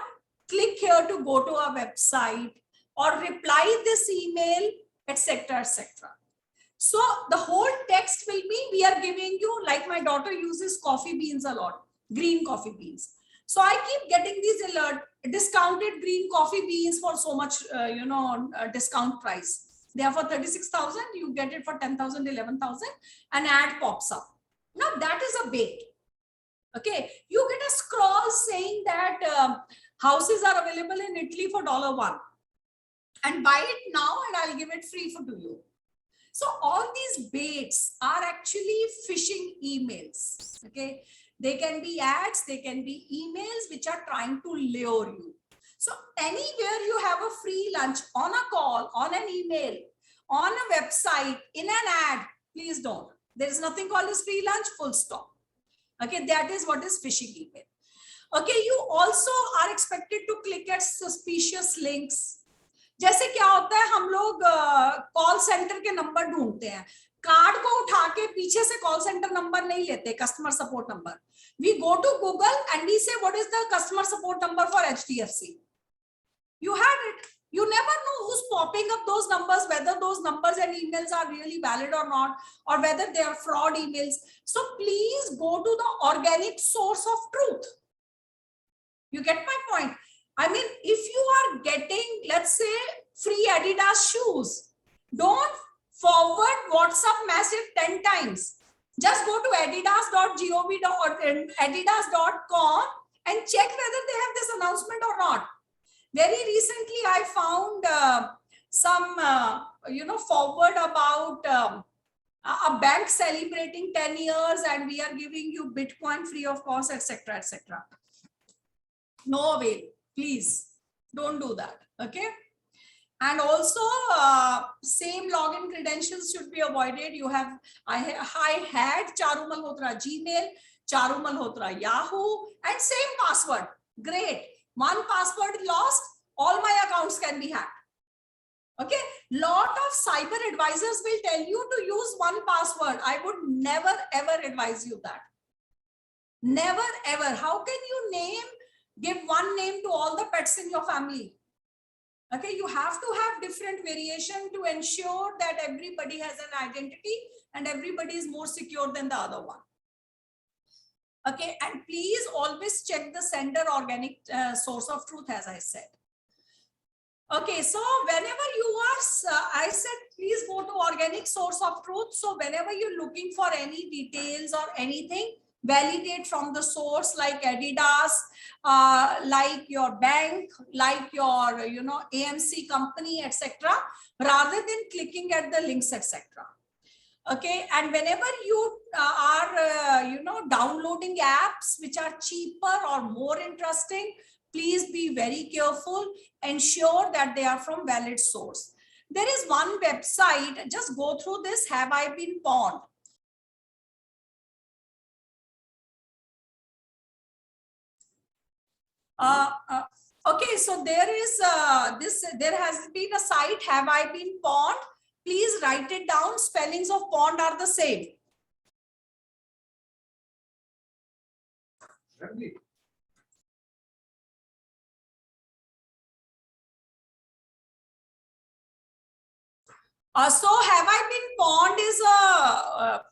click here to go to our website, or reply this email, etc., etc. So the whole text will be, we are giving you, like my daughter uses coffee beans a lot, green coffee beans. So I keep getting these alert, discounted green coffee beans for so much, discount price. They are for 36,000, you get it for 10,000, 11,000, an ad pops up. Now that is a bait. Okay, you get a scroll saying that houses are available in Italy for $1 and buy it now and I'll give it free to you. So all these baits are actually phishing emails. Okay, they can be ads, they can be emails which are trying to lure you. So anywhere you have a free lunch, on a call, on an email, on a website, in an ad, please don't. There is nothing called as free lunch, full stop. Okay, that is what is phishing email. Okay, you also are expected to click at suspicious links. जैसे क्या होता है, हम लोग call centre के number ढूंढते हैं, card को उठा के पीछे से कॉल सेंटर नंबर नहीं लेते, customer support number. We go to Google and we say, what is the customer support number for HDFC? You had it. You never know who's popping up those numbers, whether those numbers and emails are really valid or not, or whether they are fraud emails. So please go to the organic source of truth. You get my point? I mean, if you are getting, let's say, free Adidas shoes, don't forward WhatsApp message 10 times. Just go to adidas.gov or adidas.com and check whether they have this announcement or not. Very recently, I found some, forward about a bank celebrating 10 years and we are giving you Bitcoin free of cost, etc., etc. No avail. Please don't do that. Okay. And also same login credentials should be avoided. I had Charu Malhotra Gmail, Charu Malhotra Yahoo, and same password. Great. One password lost, all my accounts can be hacked. Okay. Lot of cyber advisors will tell you to use one password. I would never ever advise you that. Never ever. How can you give one name to all the pets in your family? Okay, you have to have different variation to ensure that everybody has an identity and everybody is more secure than the other one. Okay, and please always check the sender organic source of truth, as I said. Okay, so whenever you are, I said, please go to organic source of truth. So whenever you're looking for any details or anything, validate from the source like Adidas, like your bank, like your AMC company, etc., rather than clicking at the links, etc. Okay, and whenever you are downloading apps which are cheaper or more interesting, please be very careful. Ensure that they are from valid source. There is one website, just go through this, Have I Been Pawned? Okay, so there is there has been a site, Have I Been Pawned? Please write it down. Spellings of pawned are the same. So Have I Been Pawned is a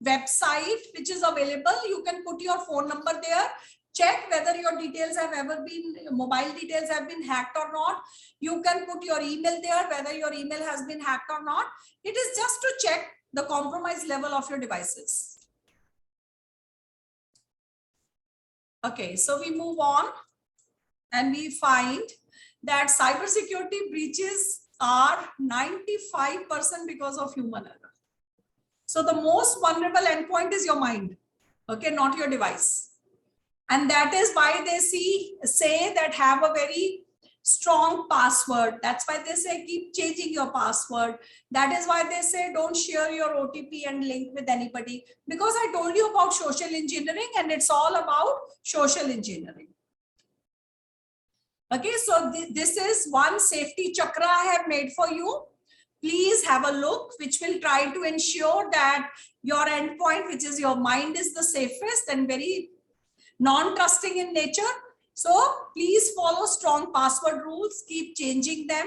website which is available. You can put your phone number there. Check whether your details have ever been, mobile details have been hacked or not. You can put your email there, whether your email has been hacked or not. It is just to check the compromise level of your devices. Okay, so we move on and we find that cybersecurity breaches are 95% because of human error. So the most vulnerable endpoint is your mind, okay, not your device. And that is why they say that have a very strong password. That's why they say keep changing your password. That is why they say don't share your OTP and link with anybody. Because I told you about social engineering, and it's all about social engineering. Okay, so this is one safety chakra I have made for you. Please have a look, which will try to ensure that your endpoint, which is your mind, is the safest and very non-trusting in nature. So please follow strong password rules, keep changing them.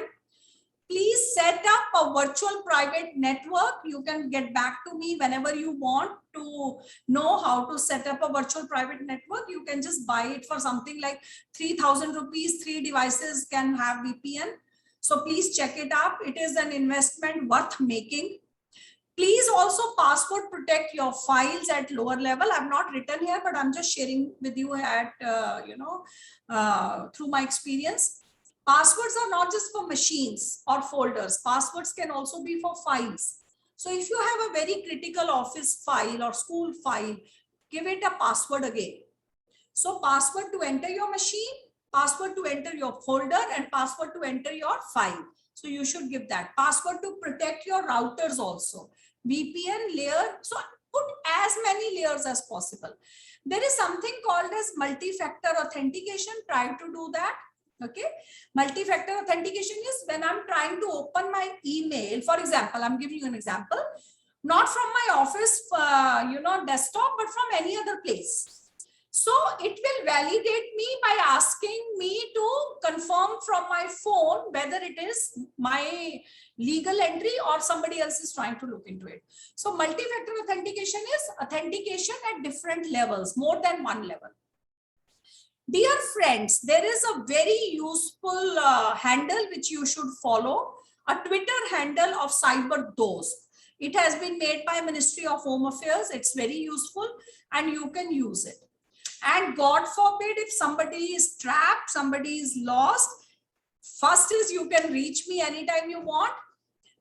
Please set up a virtual private network. You can get back to me whenever you want to know how to set up a virtual private network. You can just buy it for something like 3,000 rupees. 3 devices can have VPN. So please check it up. It is an investment worth making. Please also password protect your files at lower level. I've not written here, but I'm just sharing with you at, through my experience. Passwords are not just for machines or folders. Passwords can also be for files. So if you have a very critical office file or school file, give it a password again. So password to enter your machine, password to enter your folder, and password to enter your file. So you should give that. Password to protect your routers also. VPN layer. So put as many layers as possible. There is something called as multi-factor authentication. Try to do that. Okay. Multi-factor authentication is when I'm trying to open my email. For example, I'm giving you an example. Not from my office, desktop, but from any other place. So it will validate me by asking me to confirm from my phone whether it is my legal entry or somebody else is trying to look into it. So multi-factor authentication is authentication at different levels, more than one level. Dear friends, there is a very useful handle which you should follow, a Twitter handle of CyberDost. It has been made by Ministry of Home Affairs. It's very useful and you can use it. And God forbid, if somebody is trapped, somebody is lost, first is you can reach me anytime you want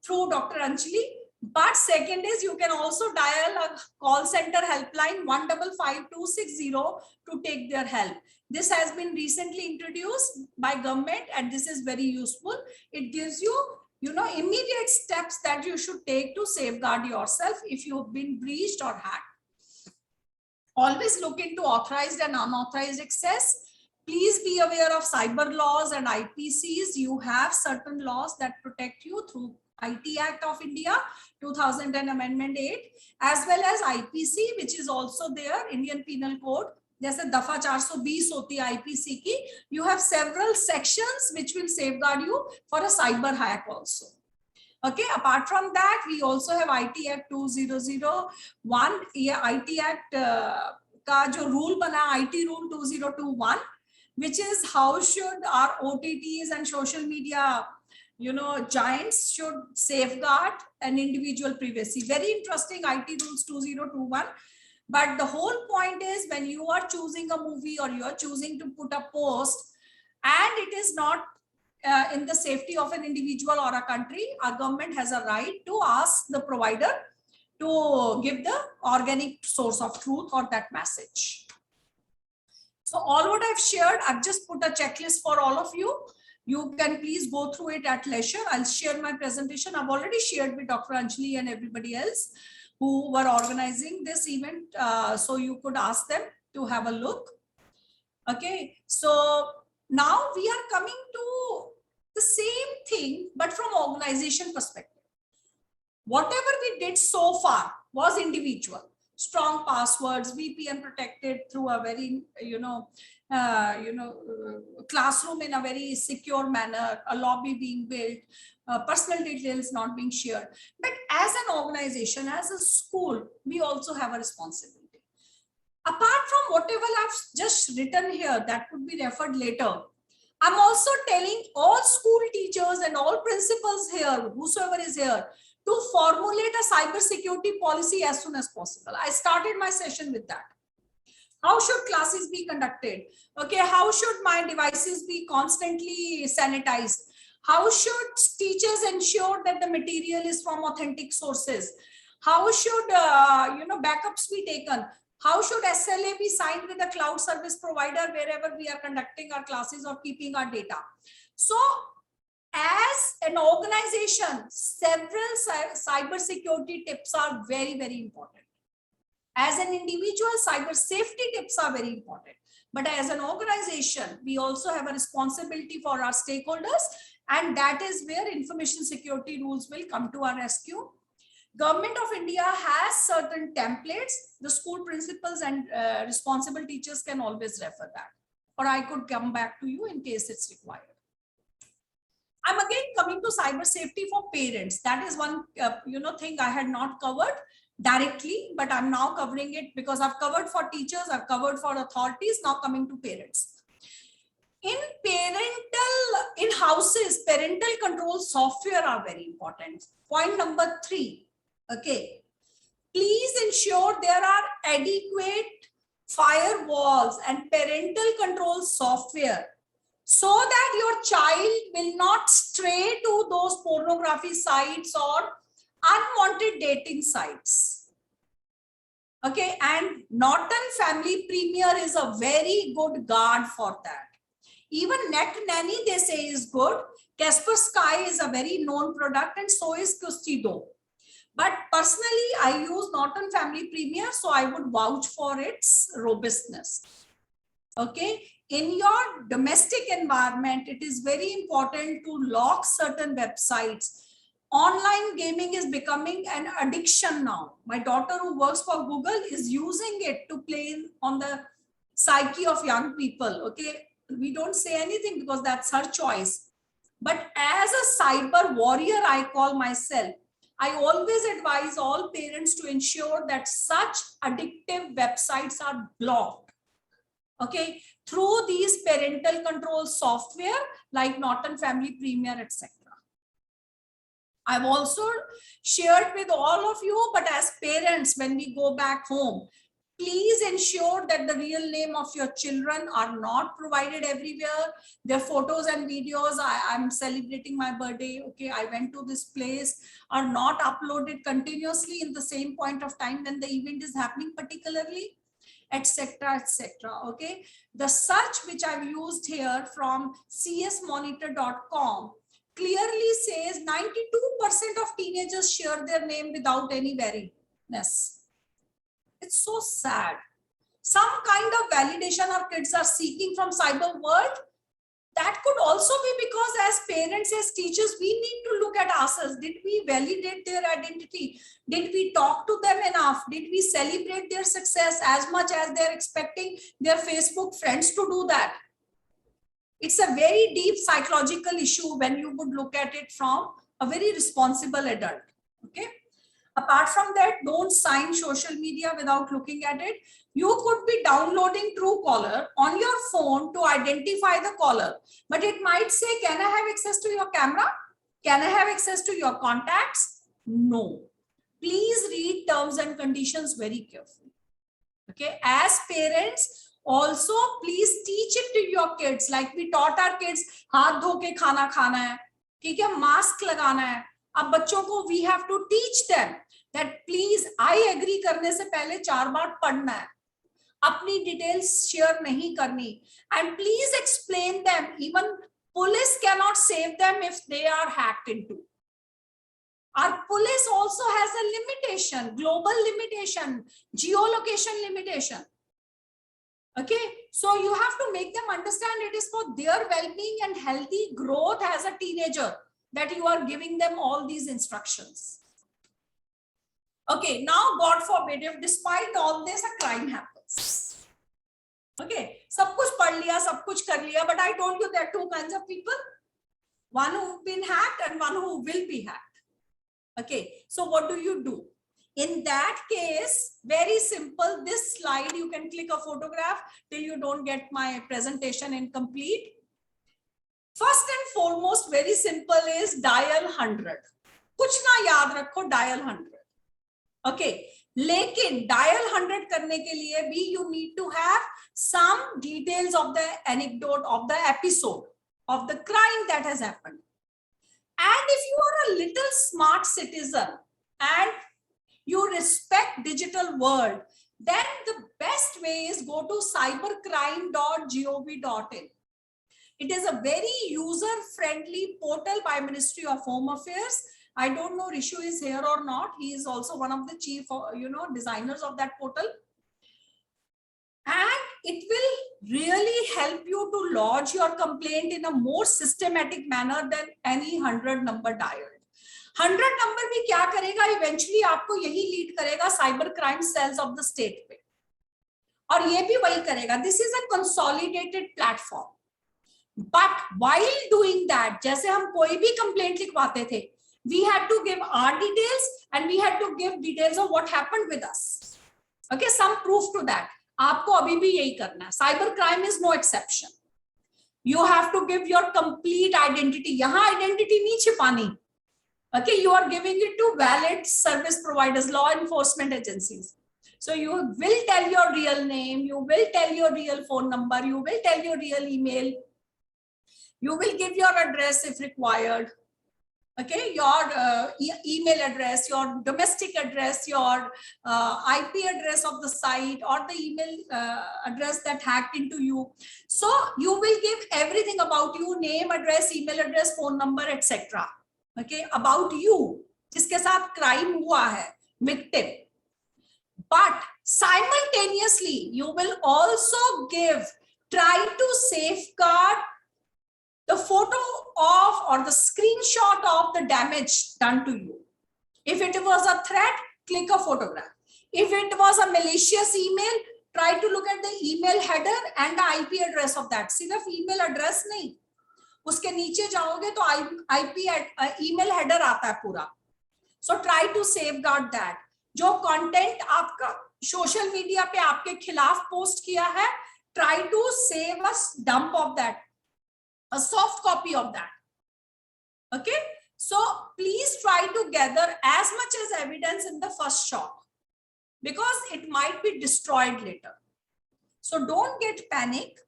through Dr. Anjali. But second is you can also dial a call center helpline 155260 to take their help. This has been recently introduced by government and this is very useful. It gives you, immediate steps that you should take to safeguard yourself if you've been breached or hacked. Always look into authorized and unauthorized access. Please be aware of cyber laws and IPCs. You have certain laws that protect you through IT Act of India 2010 Amendment 8, as well as IPC, which is also there, Indian Penal Code. जैसे दफा 420 होती है IPC की, you have several sections which will safeguard you for a cyber hack also. Okay, apart from that, we also have IT Act 2001, IT Act का जो rule बना, IT Rule 2021, which is how should our OTTs and social media, giants should safeguard an individual privacy. Very interesting IT Rules 2021. But the whole point is when you are choosing a movie or you are choosing to put a post and it is not in the safety of an individual or a country, our government has a right to ask the provider to give the organic source of truth or that message. So all what I've shared, I've just put a checklist for all of you. You can please go through it at leisure. I'll share my presentation. I've already shared with Dr. Anjali and everybody else who were organizing this event. So you could ask them to have a look. Okay, so now we are coming to the same thing, but from organization perspective. Whatever we did so far was individual. Strong passwords, VPN protected through a very, classroom in a very secure manner, a lobby being built, personal details not being shared. But as an organization, as a school, we also have a responsibility. Apart from whatever I've just written here, that would be referred later. I'm also telling all school teachers and all principals here, whosoever is here, to formulate a cyber security policy as soon as possible. I started my session with that. How should classes be conducted? Okay, how should my devices be constantly sanitized? How should teachers ensure that the material is from authentic sources? How should backups be taken? How should SLA be signed with the cloud service provider wherever we are conducting our classes or keeping our data? So as an organization, several cyber security tips are very, very important. As an individual, cyber safety tips are very important. But as an organization, we also have a responsibility for our stakeholders, and that is where information security rules will come to our rescue. Government of India has certain templates. The school principals and responsible teachers can always refer that, or I could come back to you in case it's required. I'm again coming to cyber safety for parents. That is one thing I had not covered directly, but I'm now covering it because I've covered for teachers, I've covered for authorities, now coming to parents. In houses, parental control software are very important. Point number 3. Okay. Please ensure there are adequate firewalls and parental control software so that your child will not stray to those pornography sites or unwanted dating sites. Okay, and Norton Family Premier is a very good guard for that. Even Net Nanny, they say, is good. Kaspersky is a very known product, and so is Custodio. But personally, I use Norton Family Premier, so I would vouch for its robustness. Okay, in your domestic environment, it is very important to lock certain websites. Online gaming is becoming an addiction now. My daughter, who works for Google, is using it to play on the psyche of young people. Okay, we don't say anything because that's her choice. But as a cyber warrior, I call myself, I always advise all parents to ensure that such addictive websites are blocked. Okay, through these parental control software like Norton Family Premier, etc. I've also shared with all of you, but as parents, when we go back home, please ensure that the real name of your children are not provided everywhere. Their photos and videos, I'm celebrating my birthday, okay, I went to this place, are not uploaded continuously in the same point of time when the event is happening particularly, etc., etc. Okay, the search which I've used here from csmonitor.com clearly says 92% of teenagers share their name without any wariness. It's so sad. Some kind of validation our kids are seeking from cyber world. That could also be because as parents, as teachers, we need to look at ourselves. Did we validate their identity? Did we talk to them enough? Did we celebrate their success as much as they're expecting their Facebook friends to do that? It's a very deep psychological issue when you would look at it from a very responsible adult. Okay. Apart from that, don't sign social media without looking at it. You could be downloading Truecaller on your phone to identify the caller, but it might say, can I have access to your camera? Can I have access to your contacts? No. Please read terms and conditions very carefully. Okay, as parents, also please teach it to your kids, like we taught our kids हाथ धो के खाना खाना है, ठीक है, mask लगाना है. अब बच्चों को we have to teach them that please I agree करने से पहले 4 बार पढ़ना है, अपनी डिटेल्स शेयर नहीं करनी, and please explain them even police cannot save them if they are hacked into. Our police also has a limitation, global limitation, geolocation limitation. Okay, so you have to make them understand it is for their well-being and healthy growth as a teenager that you are giving them all these instructions. Okay, now God forbid if despite all this a crime happens. Okay, सब कुछ पढ़ लिया, सब कुछ कर लिया, but I told you there are two kinds of people, one who've been hacked and one who will be hacked. Okay, so what do you do? In that case, very simple, this slide, you can click a photograph till you don't get my presentation incomplete. First and foremost, very simple is dial 100. कुछ ना याद रखो, dial 100. Okay, लेकिन dial 100 करने के लिए भी you need to have some details of the anecdote, of the episode, of the crime that has happened. And if you are a little smart citizen and you respect digital world, then the best way is go to cybercrime.gov.in. It is a very user-friendly portal by Ministry of Home Affairs. I don't know Rishu is here or not. He is also one of the chief, designers of that portal. And it will really help you to lodge your complaint in a more systematic manner than any 100 number dialed. 100 number भी क्या करेगा? Eventually आपको यही lead करेगा cyber crime cells of the state पे. और ये भी वही करेगा. This is a consolidated platform. But while doing that, जैसे हम कोई भी complaint लिखवाते थे, we had to give our details and we had to give details of what happened with us. Okay, some proof to that. आपको अभी भी यही करना है. Cyber crime is no exception. You have to give your complete identity. यहाँ identity नहीं छिपानी. Okay, you are giving it to valid service providers, law enforcement agencies. So you will tell your real name, you will tell your real phone number, you will tell your real email, you will give your address if required. Okay, your email address, your domestic address, your IP address of the site, or the email address that hacked into you. So you will give everything about you, name, address, email address, phone number, etc. Okay, about you, जिसके साथ crime हुआ है, victim. But simultaneously, you will also try to safeguard the photo of or the screenshot of the damage done to you. If it was a threat, click a photograph. If it was a malicious email, try to look at the email header and the IP address of that. सिर्फ email address नहीं, उसके नीचे जाओगे तो IP email header आता है पूरा. So try to safeguard that. जो content आपका social media पे आपके खिलाफ post किया है, try to save a dump of that, a soft copy of that. Okay, so please try to gather as much as evidence in the first shot because it might be destroyed later. So don't get panic.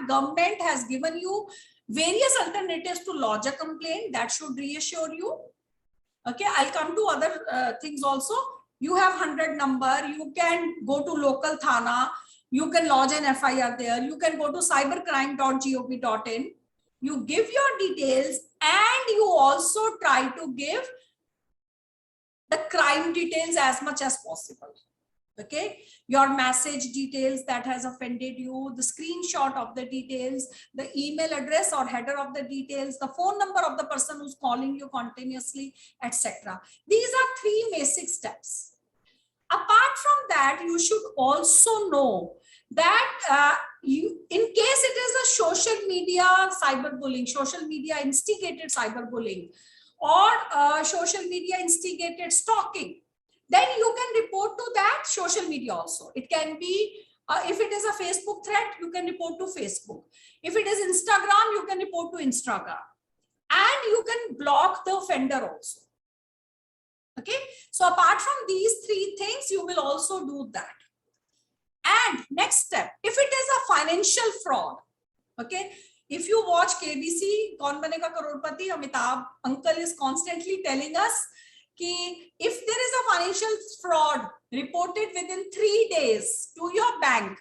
Government has given you various alternatives to lodge a complaint. That should reassure you. Okay, I'll come to other things also. You have 100 number, you can go to local thana, you can lodge an FIR there, you can go to cybercrime.gov.in, you give your details and you also try to give the crime details as much as possible. Okay, your message details that has offended you, the screenshot of the details, the email address or header of the details, the phone number of the person who's calling you continuously, etc. These are 3 basic steps. Apart from that, you should also know that in case it is a social media cyberbullying, social media instigated cyberbullying, or social media instigated stalking, then you can report to that social media also. It can be, if it is a Facebook threat, you can report to Facebook. If it is Instagram, you can report to Instagram. And you can block the offender also. Okay, so apart from these 3 things, you will also do that. And next step, if it is a financial fraud, okay, if you watch KBC, Kaun Banega Crorepati, Amitabh uncle is constantly telling us ki if there is a financial fraud reported within 3 days to your bank,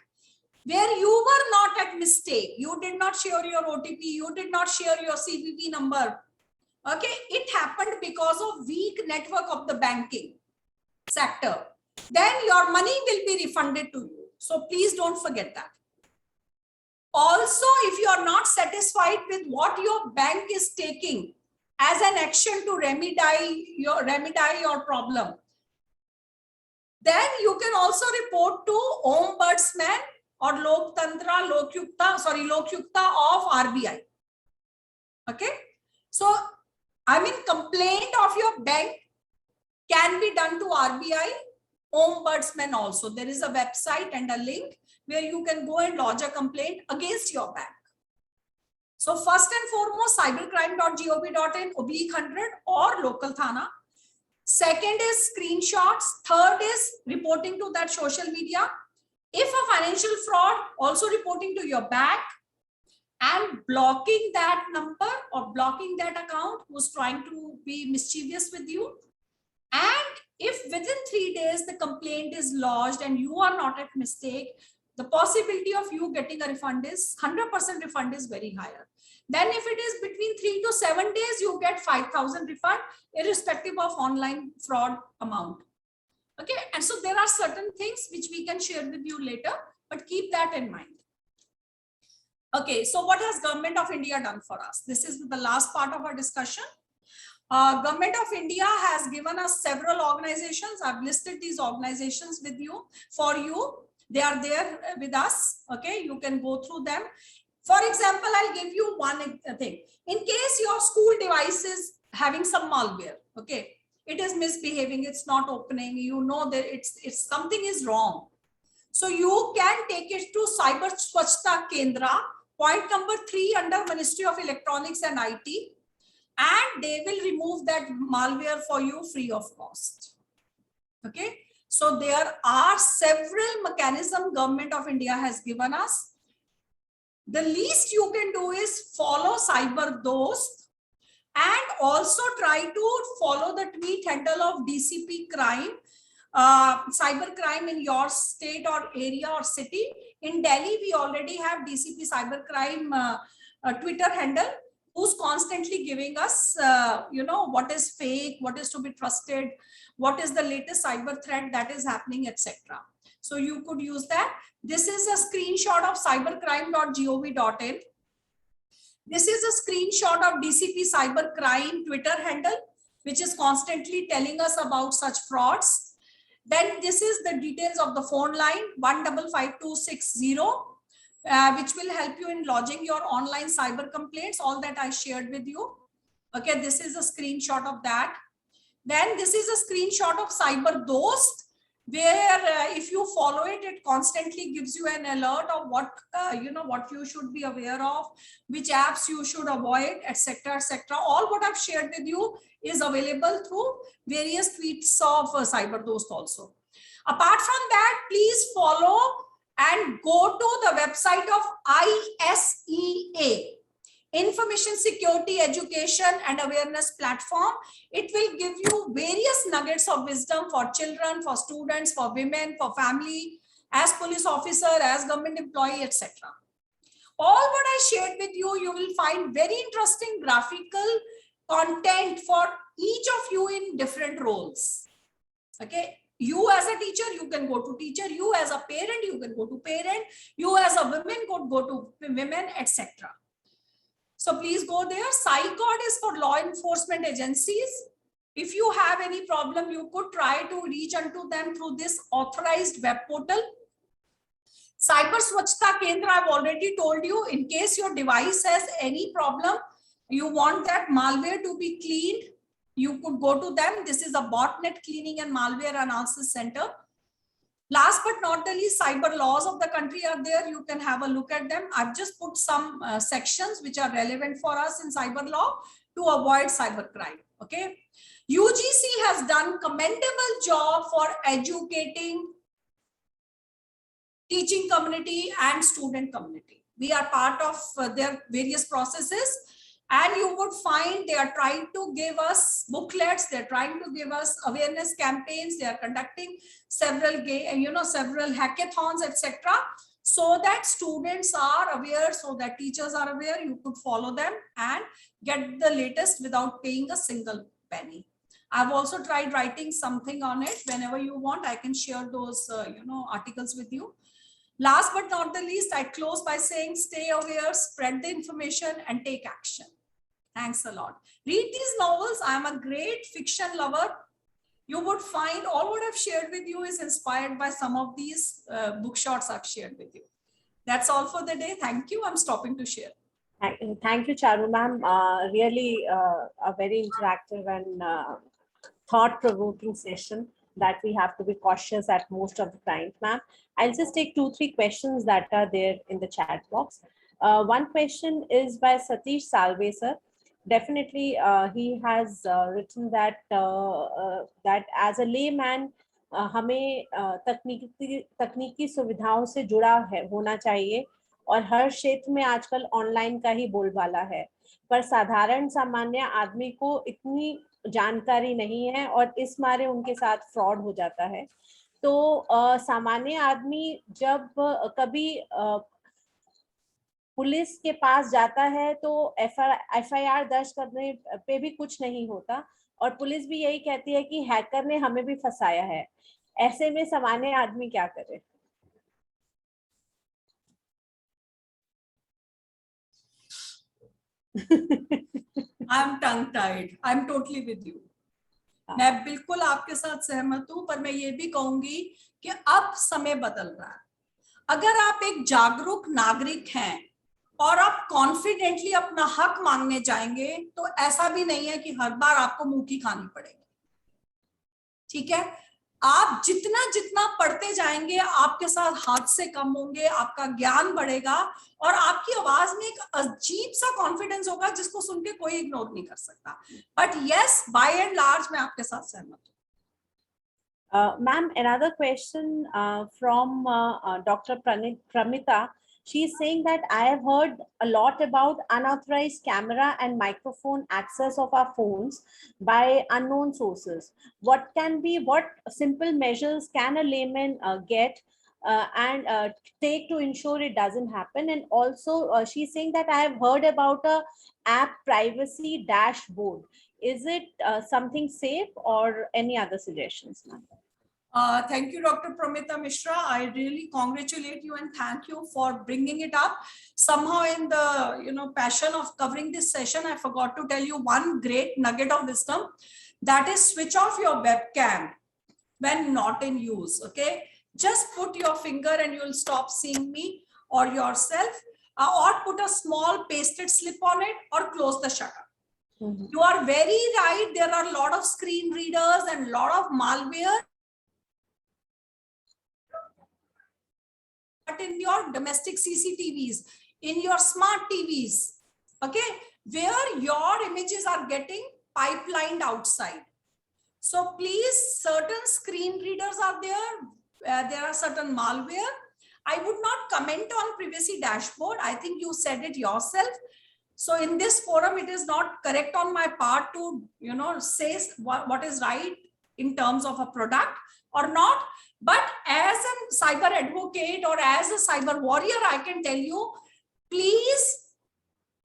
where you were not at mistake, you did not share your OTP, you did not share your CVV number, okay, it happened because of weak network of the banking sector, then your money will be refunded to you. So please don't forget that. Also, if you are not satisfied with what your bank is taking as an action to remedy your problem, then you can also report to Ombudsman or Lokyukta of RBI. Okay. So, I mean, complaint of your bank can be done to RBI, Ombudsman also. There is a website and a link where you can go and lodge a complaint against your bank. So first and foremost, cybercrime.gov.in/100 or local thana. Second is screenshots. Third is reporting to that social media. If a financial fraud, also reporting to your bank and blocking that number or blocking that account who's trying to be mischievous with you. And if within 3 days the complaint is lodged and you are not at mistake, the possibility of you getting a refund is 100% refund is very higher. Then if it is between 3 to 7 days, you get 5,000 refund irrespective of online fraud amount. Okay, and so there are certain things which we can share with you later, but keep that in mind. Okay, so what has Government of India done for us? This is the last part of our discussion. Government of India has given us several organizations. I've listed these organizations with you for you. They are there with us. Okay, you can go through them. For example, I'll give you one thing. In case your school device is having some malware, okay, it is misbehaving, it's not opening, you know that it's something is wrong. So you can take it to Cyber Swachhta Kendra, point number 3 under Ministry of Electronics and IT, and they will remove that malware for you free of cost. Okay, so there are several mechanisms Government of India has given us. The least you can do is follow Cyber Dost and also try to follow the tweet handle of DCP crime, cyber crime in your state or area or city. In Delhi, we already have DCP cyber crime Twitter handle, who's constantly giving us, what is fake, what is to be trusted, what is the latest cyber threat that is happening, etc. So you could use that. This is a screenshot of cybercrime.gov.in. This is a screenshot of DCP cybercrime Twitter handle, which is constantly telling us about such frauds. Then this is the details of the phone line 155260. Which will help you in lodging your online cyber complaints, all that I shared with you. Okay, this is a screenshot of that. Then this is a screenshot of Cyber Dost, where if you follow it, it constantly gives you an alert of what you should be aware of, which apps you should avoid, etc., etc. All what I've shared with you is available through various tweets of Cyber Dost also. Apart from that, please follow and go to the website of ISEA, Information Security Education and Awareness Platform. It will give you various nuggets of wisdom for children, for students, for women, for family, as police officer, as government employee, etc. All what I shared with you, you will find very interesting graphical content for each of you in different roles. Okay. You as a teacher, you can go to teacher. You as a parent, you can go to parent. You as a woman could go to women, etc. So please go there. CyCod is for law enforcement agencies. If you have any problem, you could try to reach unto them through this authorized web portal. Cyber Swachhta Kendra, I've already told you, in case your device has any problem, you want that malware to be cleaned, you could go to them. This is a botnet cleaning and malware analysis center. Last but not the least, cyber laws of the country are there. You can have a look at them. I've just put some sections which are relevant for us in cyber law to avoid cyber crime. Okay. UGC has done commendable job for educating teaching community and student community. We are part of their various processes, and you would find they are trying to give us booklets, they're trying to give us awareness campaigns, they are conducting several several hackathons, etc., so that students are aware, so that teachers are aware. You could follow them and get the latest without paying a single penny. I've also tried writing something on it. Whenever you want, I can share those articles with you. Last but not the least, I close by saying stay aware, spread the information, and take action. Thanks a lot. Read these novels. I'm a great fiction lover. You would find all what I've shared with you is inspired by some of these book shots I've shared with you. That's all for the day. Thank you. I'm stopping to share. Thank you, Charu ma'am. Really a very interactive and thought-provoking session that we have to be cautious at most of the time, ma'am. I'll just take 2-3 questions that are there in the chat box. One question is by Satish Salve, sir. Definitely, he has written that that as a layman, हमें तकनीकी सुविधाओं से जुड़ा होना चाहिए, और हर क्षेत्र में आजकल ऑनलाइन का ही बोलबाला है, पर साधारण सामान्य आदमी को इतनी जानकारी नहीं है और इस मारे उनके साथ फ्रॉड हो जाता है. तो सामान्य आदमी जब कभी पुलिस के पास जाता है तो FIR दर्ज करने पे भी कुछ नहीं होता, और पुलिस भी यही कहती है कि हैकर ने हमें भी फंसाया है. ऐसे में सामान्य आदमी क्या करे? I'm tongue tied. I'm totally with you. मैं बिल्कुल आपके साथ सहमत हूं, पर मैं ये भी कहूंगी कि अब समय बदल रहा है. अगर आप एक जागरूक नागरिक हैं और आप कॉन्फिडेंटली अपना हक मांगने जाएंगे, तो ऐसा भी नहीं है कि हर बार आपको मुंह की खानी पड़ेगी. ठीक है, आप जितना जितना पढ़ते जाएंगे, आपके साथ हादसे कम होंगे, आपका ज्ञान बढ़ेगा, और आपकी आवाज में एक अजीब सा कॉन्फिडेंस होगा जिसको सुन के कोई इग्नोर नहीं कर सकता. But yes, by and large मैं आपके साथ सहमत हूँ. Ma'am, another question from Dr. Pramita. She's saying that I have heard a lot about unauthorized camera and microphone access of our phones by unknown sources. What simple measures can a layman get and take to ensure it doesn't happen? And also she's saying that I have heard about a app privacy dashboard. Is it something safe, or any other suggestions, ma'am? Thank you, Dr. Pramita Mishra. I really congratulate you and thank you for bringing it up. Somehow in the passion of covering this session, I forgot to tell you one great nugget of wisdom. That is, switch off your webcam when not in use. Okay, just put your finger and you'll stop seeing me or yourself, or put a small pasted slip on it, or close the shutter. You are very right. There are a lot of screen readers and a lot of malware. But in your domestic CCTVs, in your smart TVs, okay, where your images are getting pipelined outside. So please, certain screen readers are there. There are certain malware. I would not comment on privacy dashboard. I think you said it yourself. So in this forum, it is not correct on my part to, say what is right in terms of a product or not. But as a cyber advocate or as a cyber warrior, I can tell you, please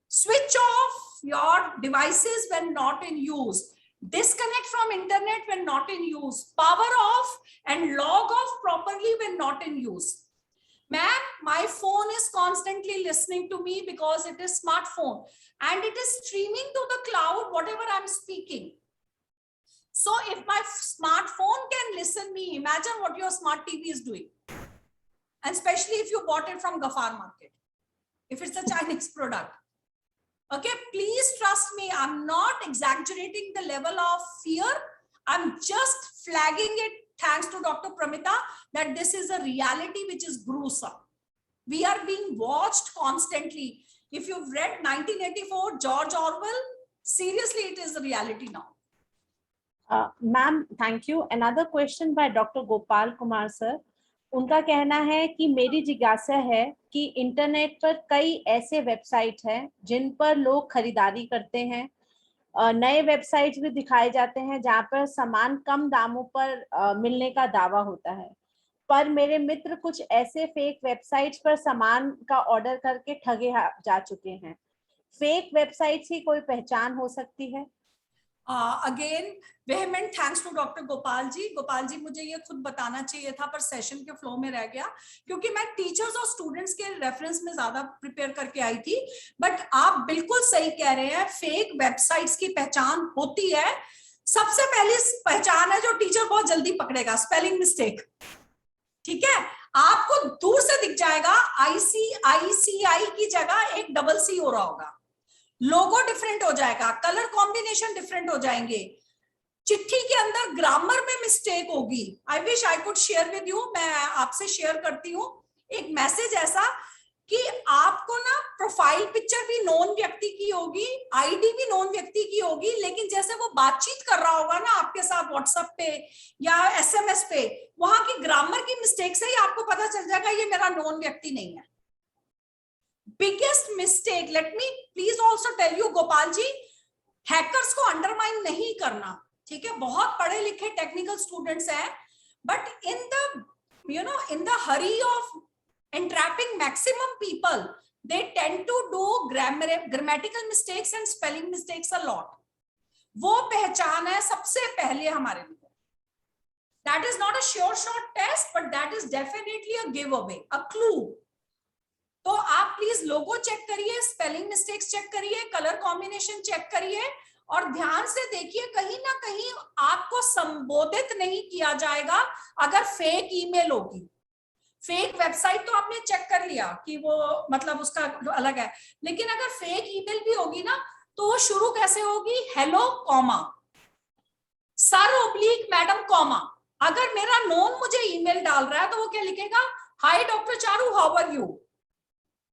switch off your devices when not in use. Disconnect from internet when not in use. Power off and log off properly when not in use. Ma'am, my phone is constantly listening to me because it is smartphone and it is streaming to the cloud whatever I'm speaking. So if my smartphone can listen me, imagine what your smart TV is doing. And especially if you bought it from Gafar Market, if it's a Chinese product. Okay, please trust me. I'm not exaggerating the level of fear. I'm just flagging it, thanks to Dr. Pramita, that this is a reality which is gruesome. We are being watched constantly. If you've read 1984, George Orwell, seriously, it is a reality now. Ma'am, thank you. Another question by Dr. Gopal Kumar, sir. उनका कहना है कि मेरी जिज्ञासा है कि internet पर कई ऐसे वेबसाइट हैं जिन पर लोग खरीदारी करते हैं। नए वेबसाइट्स भी दिखाए जाते हैं जहां पर सामान कम दामों पर मिलने का दावा होता है, पर मेरे मित्र कुछ ऐसे फेक वेबसाइट्स पर सामान का ऑर्डर करके ठगे जा चुके हैं। फेक वेबसाइट्स की कोई पहचान हो सकती है? Again vehement thanks to doctor Gopal ji. Gopal ji, मुझे ये खुद बताना चाहिए था पर सेशन के फ्लो में रह गया, क्योंकि मैं टीचर्स और स्टूडेंट्स के रेफरेंस में ज्यादा प्रिपेयर करके आई थी। बट आप बिल्कुल सही कह रहे हैं, फेक वेबसाइट्स की पहचान होती है। सबसे पहली पहचान है जो टीचर बहुत जल्दी पकड़ेगा, स्पेलिंग मिस्टेक। ठीक है, आपको दूर से दिख जाएगा ICI की जगह एक डबल सी हो रहा होगा, लोगो डिफरेंट हो जाएगा, कलर कॉम्बिनेशन डिफरेंट हो जाएंगे, चिट्ठी के अंदर ग्रामर में मिस्टेक होगी। I wish I could share with you, मैं आपसे शेयर करती हूँ एक मैसेज ऐसा कि आपको ना प्रोफाइल पिक्चर भी नॉन व्यक्ति की होगी, आईडी भी नॉन व्यक्ति की होगी, लेकिन जैसे वो बातचीत कर रहा होगा ना आपके साथ व्हाट्सएप पे या SMS पे, वहां की ग्रामर की मिस्टेक से ही आपको पता चल जाएगा ये मेरा नॉन व्यक्ति नहीं है। Biggest mistake, let me please also tell you Gopal ji, hackers को अंडरमाइन नहीं करना। ठीक है, बहुत पढ़े लिखे टेक्निकल स्टूडेंट्स हैं, but in the hurry of entrapping maximum people, they tend to do grammatical mistakes and spelling mistakes a lot. वो पहचान है सबसे पहले हमारे लिए। That is not a sure shot test, but that is definitely a giveaway, a clue. तो आप please logo check करिए, स्पेलिंग मिस्टेक्स चेक करिए, कलर कॉम्बिनेशन चेक करिए, और ध्यान से देखिए कहीं ना कहीं आपको संबोधित नहीं किया जाएगा अगर फेक ईमेल होगी। फेक वेबसाइट तो आपने चेक कर लिया कि वो मतलब उसका अलग है, लेकिन अगर फेक ईमेल भी होगी ना तो वो शुरू कैसे होगी, hello comma sir oblique madam comma. अगर मेरा नॉन मुझे ईमेल डाल रहा है तो वो क्या लिखेगा, hi doctor Charu how are you.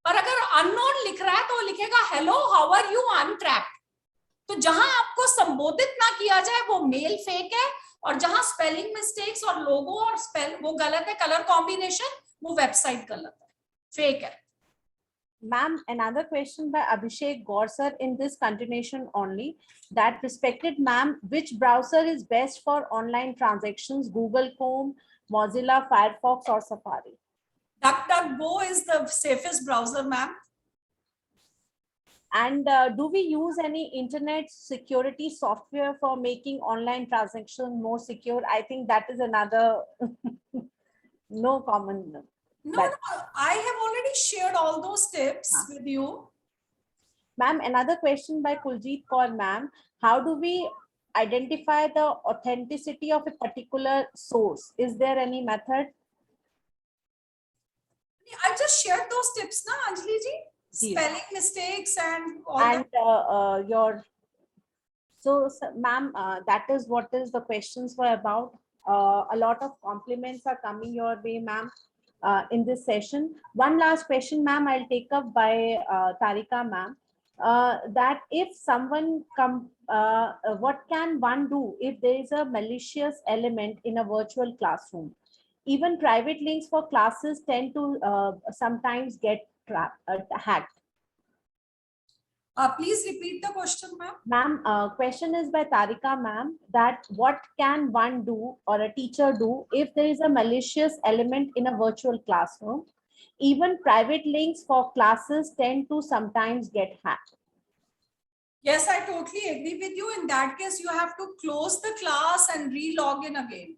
और अगर अननोन लिख रहा है तो वो लिखेगा hello how are you I am trapped. तो जहां आपको संबोधित ना किया जाए वो मेल फेक है, और जहां स्पेलिंग मिस्टेक्स और लोगो और स्पेल वो गलत है, कलर कॉम्बिनेशन वो वेबसाइट गलत है, फेक है। Ma'am, another question by Abhishek Gorsar in this continuation only, that respected ma'am, which browser is best for online transactions, Google Chrome, Mozilla, Firefox or Safari? DuckDuckGo is the safest browser, ma'am. And do we use any internet security software for making online transactions more secure? I think that is another no common. No, I have already shared all those tips with you. Ma'am, another question by Kuljeet Kaur ma'am. How do we identify the authenticity of a particular source? Is there any method? I just shared those tips, na Anjali ji? Spelling mistakes and all and that. So ma'am, that is what is the questions were about. A lot of compliments are coming your way, ma'am, in this session. One last question, ma'am, I'll take up by Tarika, ma'am. That if someone what can one do if there is a malicious element in a virtual classroom? Even private links for classes tend to sometimes get hacked. Please repeat the question, ma'am. Ma'am, question is by Tarika, ma'am, that what can one do or a teacher do if there is a malicious element in a virtual classroom? Even private links for classes tend to sometimes get hacked. Yes, I totally agree with you. In that case, you have to close the class and re-log in again.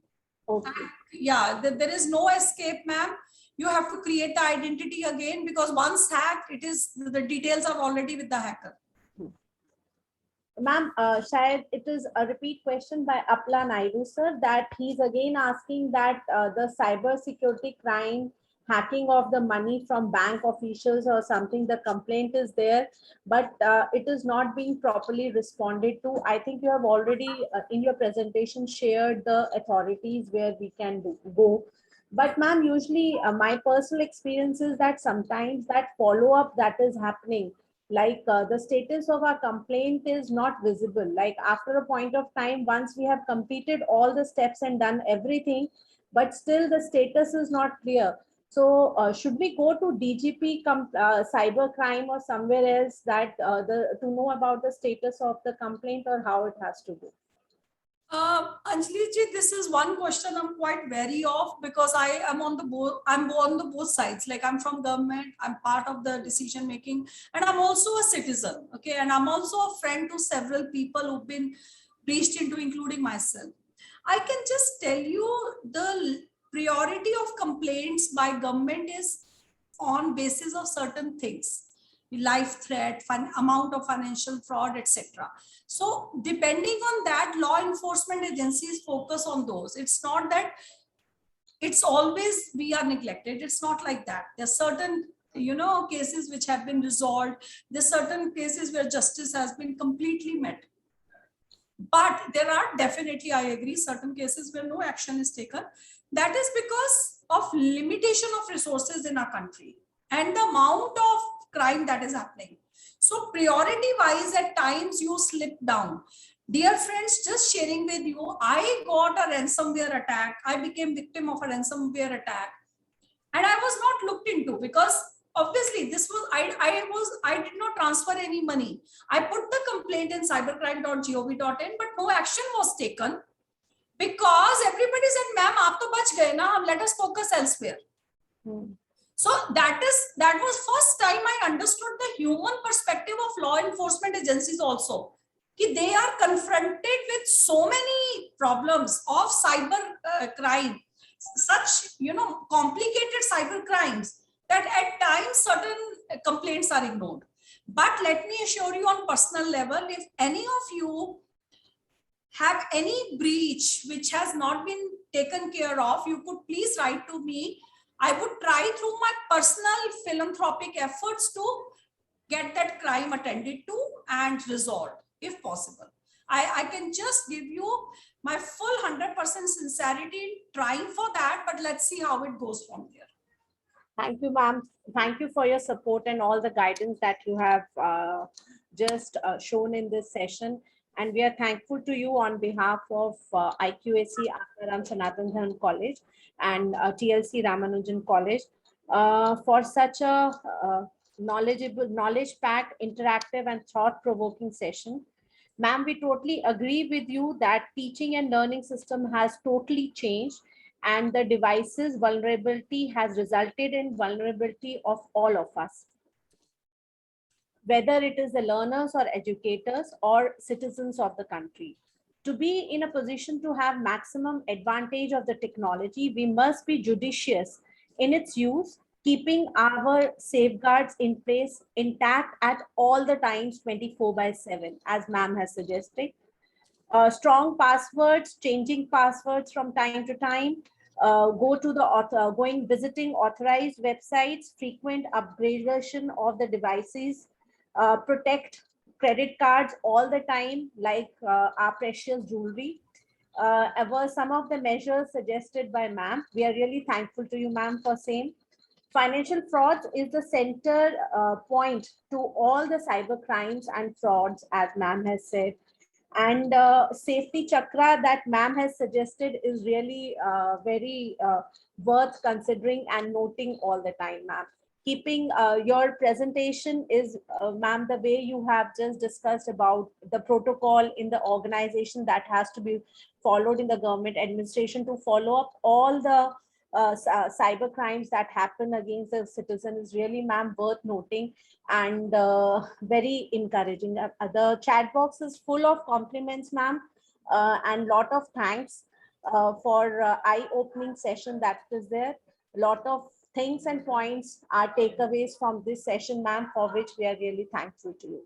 Okay. And yeah, there is no escape, ma'am. You have to create the identity again, because once hacked, it is the details are already with the hacker. Ma'am, Shayad, it is a repeat question by Apla Naidu, sir, that he's again asking that the cyber security crime, hacking of the money from bank officials or something, the complaint is there, but it is not being properly responded to. I think you have already in your presentation shared the authorities where we can go. But ma'am, usually my personal experience is that sometimes that follow-up that is happening, like the status of our complaint is not visible. Like after a point of time, once we have completed all the steps and done everything, but still the status is not clear. So should we go to DGP cybercrime or somewhere else that to know about the status of the complaint, or how it has to go? Anjali ji, this is one question I'm quite wary of, because I am on the both sides. Like, I'm from government, I'm part of the decision making, and I'm also a citizen. Okay, and I'm also a friend to several people who've been reached into, including myself. I can just tell you the priority of complaints by government is on basis of certain things: life threat, amount of financial fraud, etc. So depending on that, law enforcement agencies focus on those. It's not that it's always we are neglected. It's not like that. There's certain cases which have been resolved. There's certain cases where justice has been completely met. But there are definitely, I agree, certain cases where no action is taken. That is because of limitation of resources in our country and the amount of crime that is happening. So priority wise, at times you slip down. Dear friends, just sharing with you, I got a ransomware attack. I became victim of a ransomware attack, and I was not looked into, because obviously this was I did not transfer any money. I put the complaint in cybercrime.gov.in, but no action was taken, because everybody said, ma'am, aap to bach gaye na, let us focus elsewhere. So that was first time I understood the human perspective of law enforcement agencies also. They are confronted with so many problems of cyber crime, such complicated cyber crimes, that at times certain complaints are ignored. But let me assure you, on personal level, if any of you have any breach which has not been taken care of, you could please write to me. I would try through my personal philanthropic efforts to get that crime attended to and resolved, if possible. I can just give you my full 100% sincerity trying for that, but let's see how it goes from there. Thank you, ma'am. Thank you for your support and all the guidance that you have just shown in this session. And we are thankful to you on behalf of IQAC Atmaram Sanatan Dharma College and TLC Ramanujan College for such a knowledge-packed, interactive and thought-provoking session. Ma'am, we totally agree with you that teaching and learning system has totally changed, and the devices vulnerability has resulted in vulnerability of all of us, whether it is the learners or educators or citizens of the country. To be in a position to have maximum advantage of the technology, we must be judicious in its use, keeping our safeguards in place intact at all the times 24/7, as ma'am has suggested. Strong passwords, changing passwords from time to time, visiting authorized websites, frequent upgradation of the devices, protect credit cards all the time, like our precious jewelry. Were some of the measures suggested by ma'am. We are really thankful to you, ma'am, for same. Financial frauds is the center point to all the cyber crimes and frauds, as ma'am has said. And safety chakra that ma'am has suggested is really very worth considering and noting all the time, ma'am. Keeping your presentation is, ma'am, the way you have just discussed about the protocol in the organization that has to be followed in the government administration to follow up all the cyber crimes that happen against the citizen is really, ma'am, worth noting and very encouraging. The chat box is full of compliments, ma'am, and lot of thanks for eye-opening session that is there. Lot of things and points are takeaways from this session, ma'am, for which we are really thankful to you.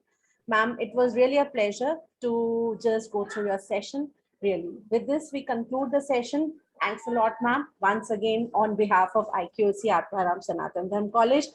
Ma'am, it was really a pleasure to just go through your session, really. With this, we conclude the session. Thanks a lot, ma'am. Once again, on behalf of IQAC Atmaram Sanatan Dharma College,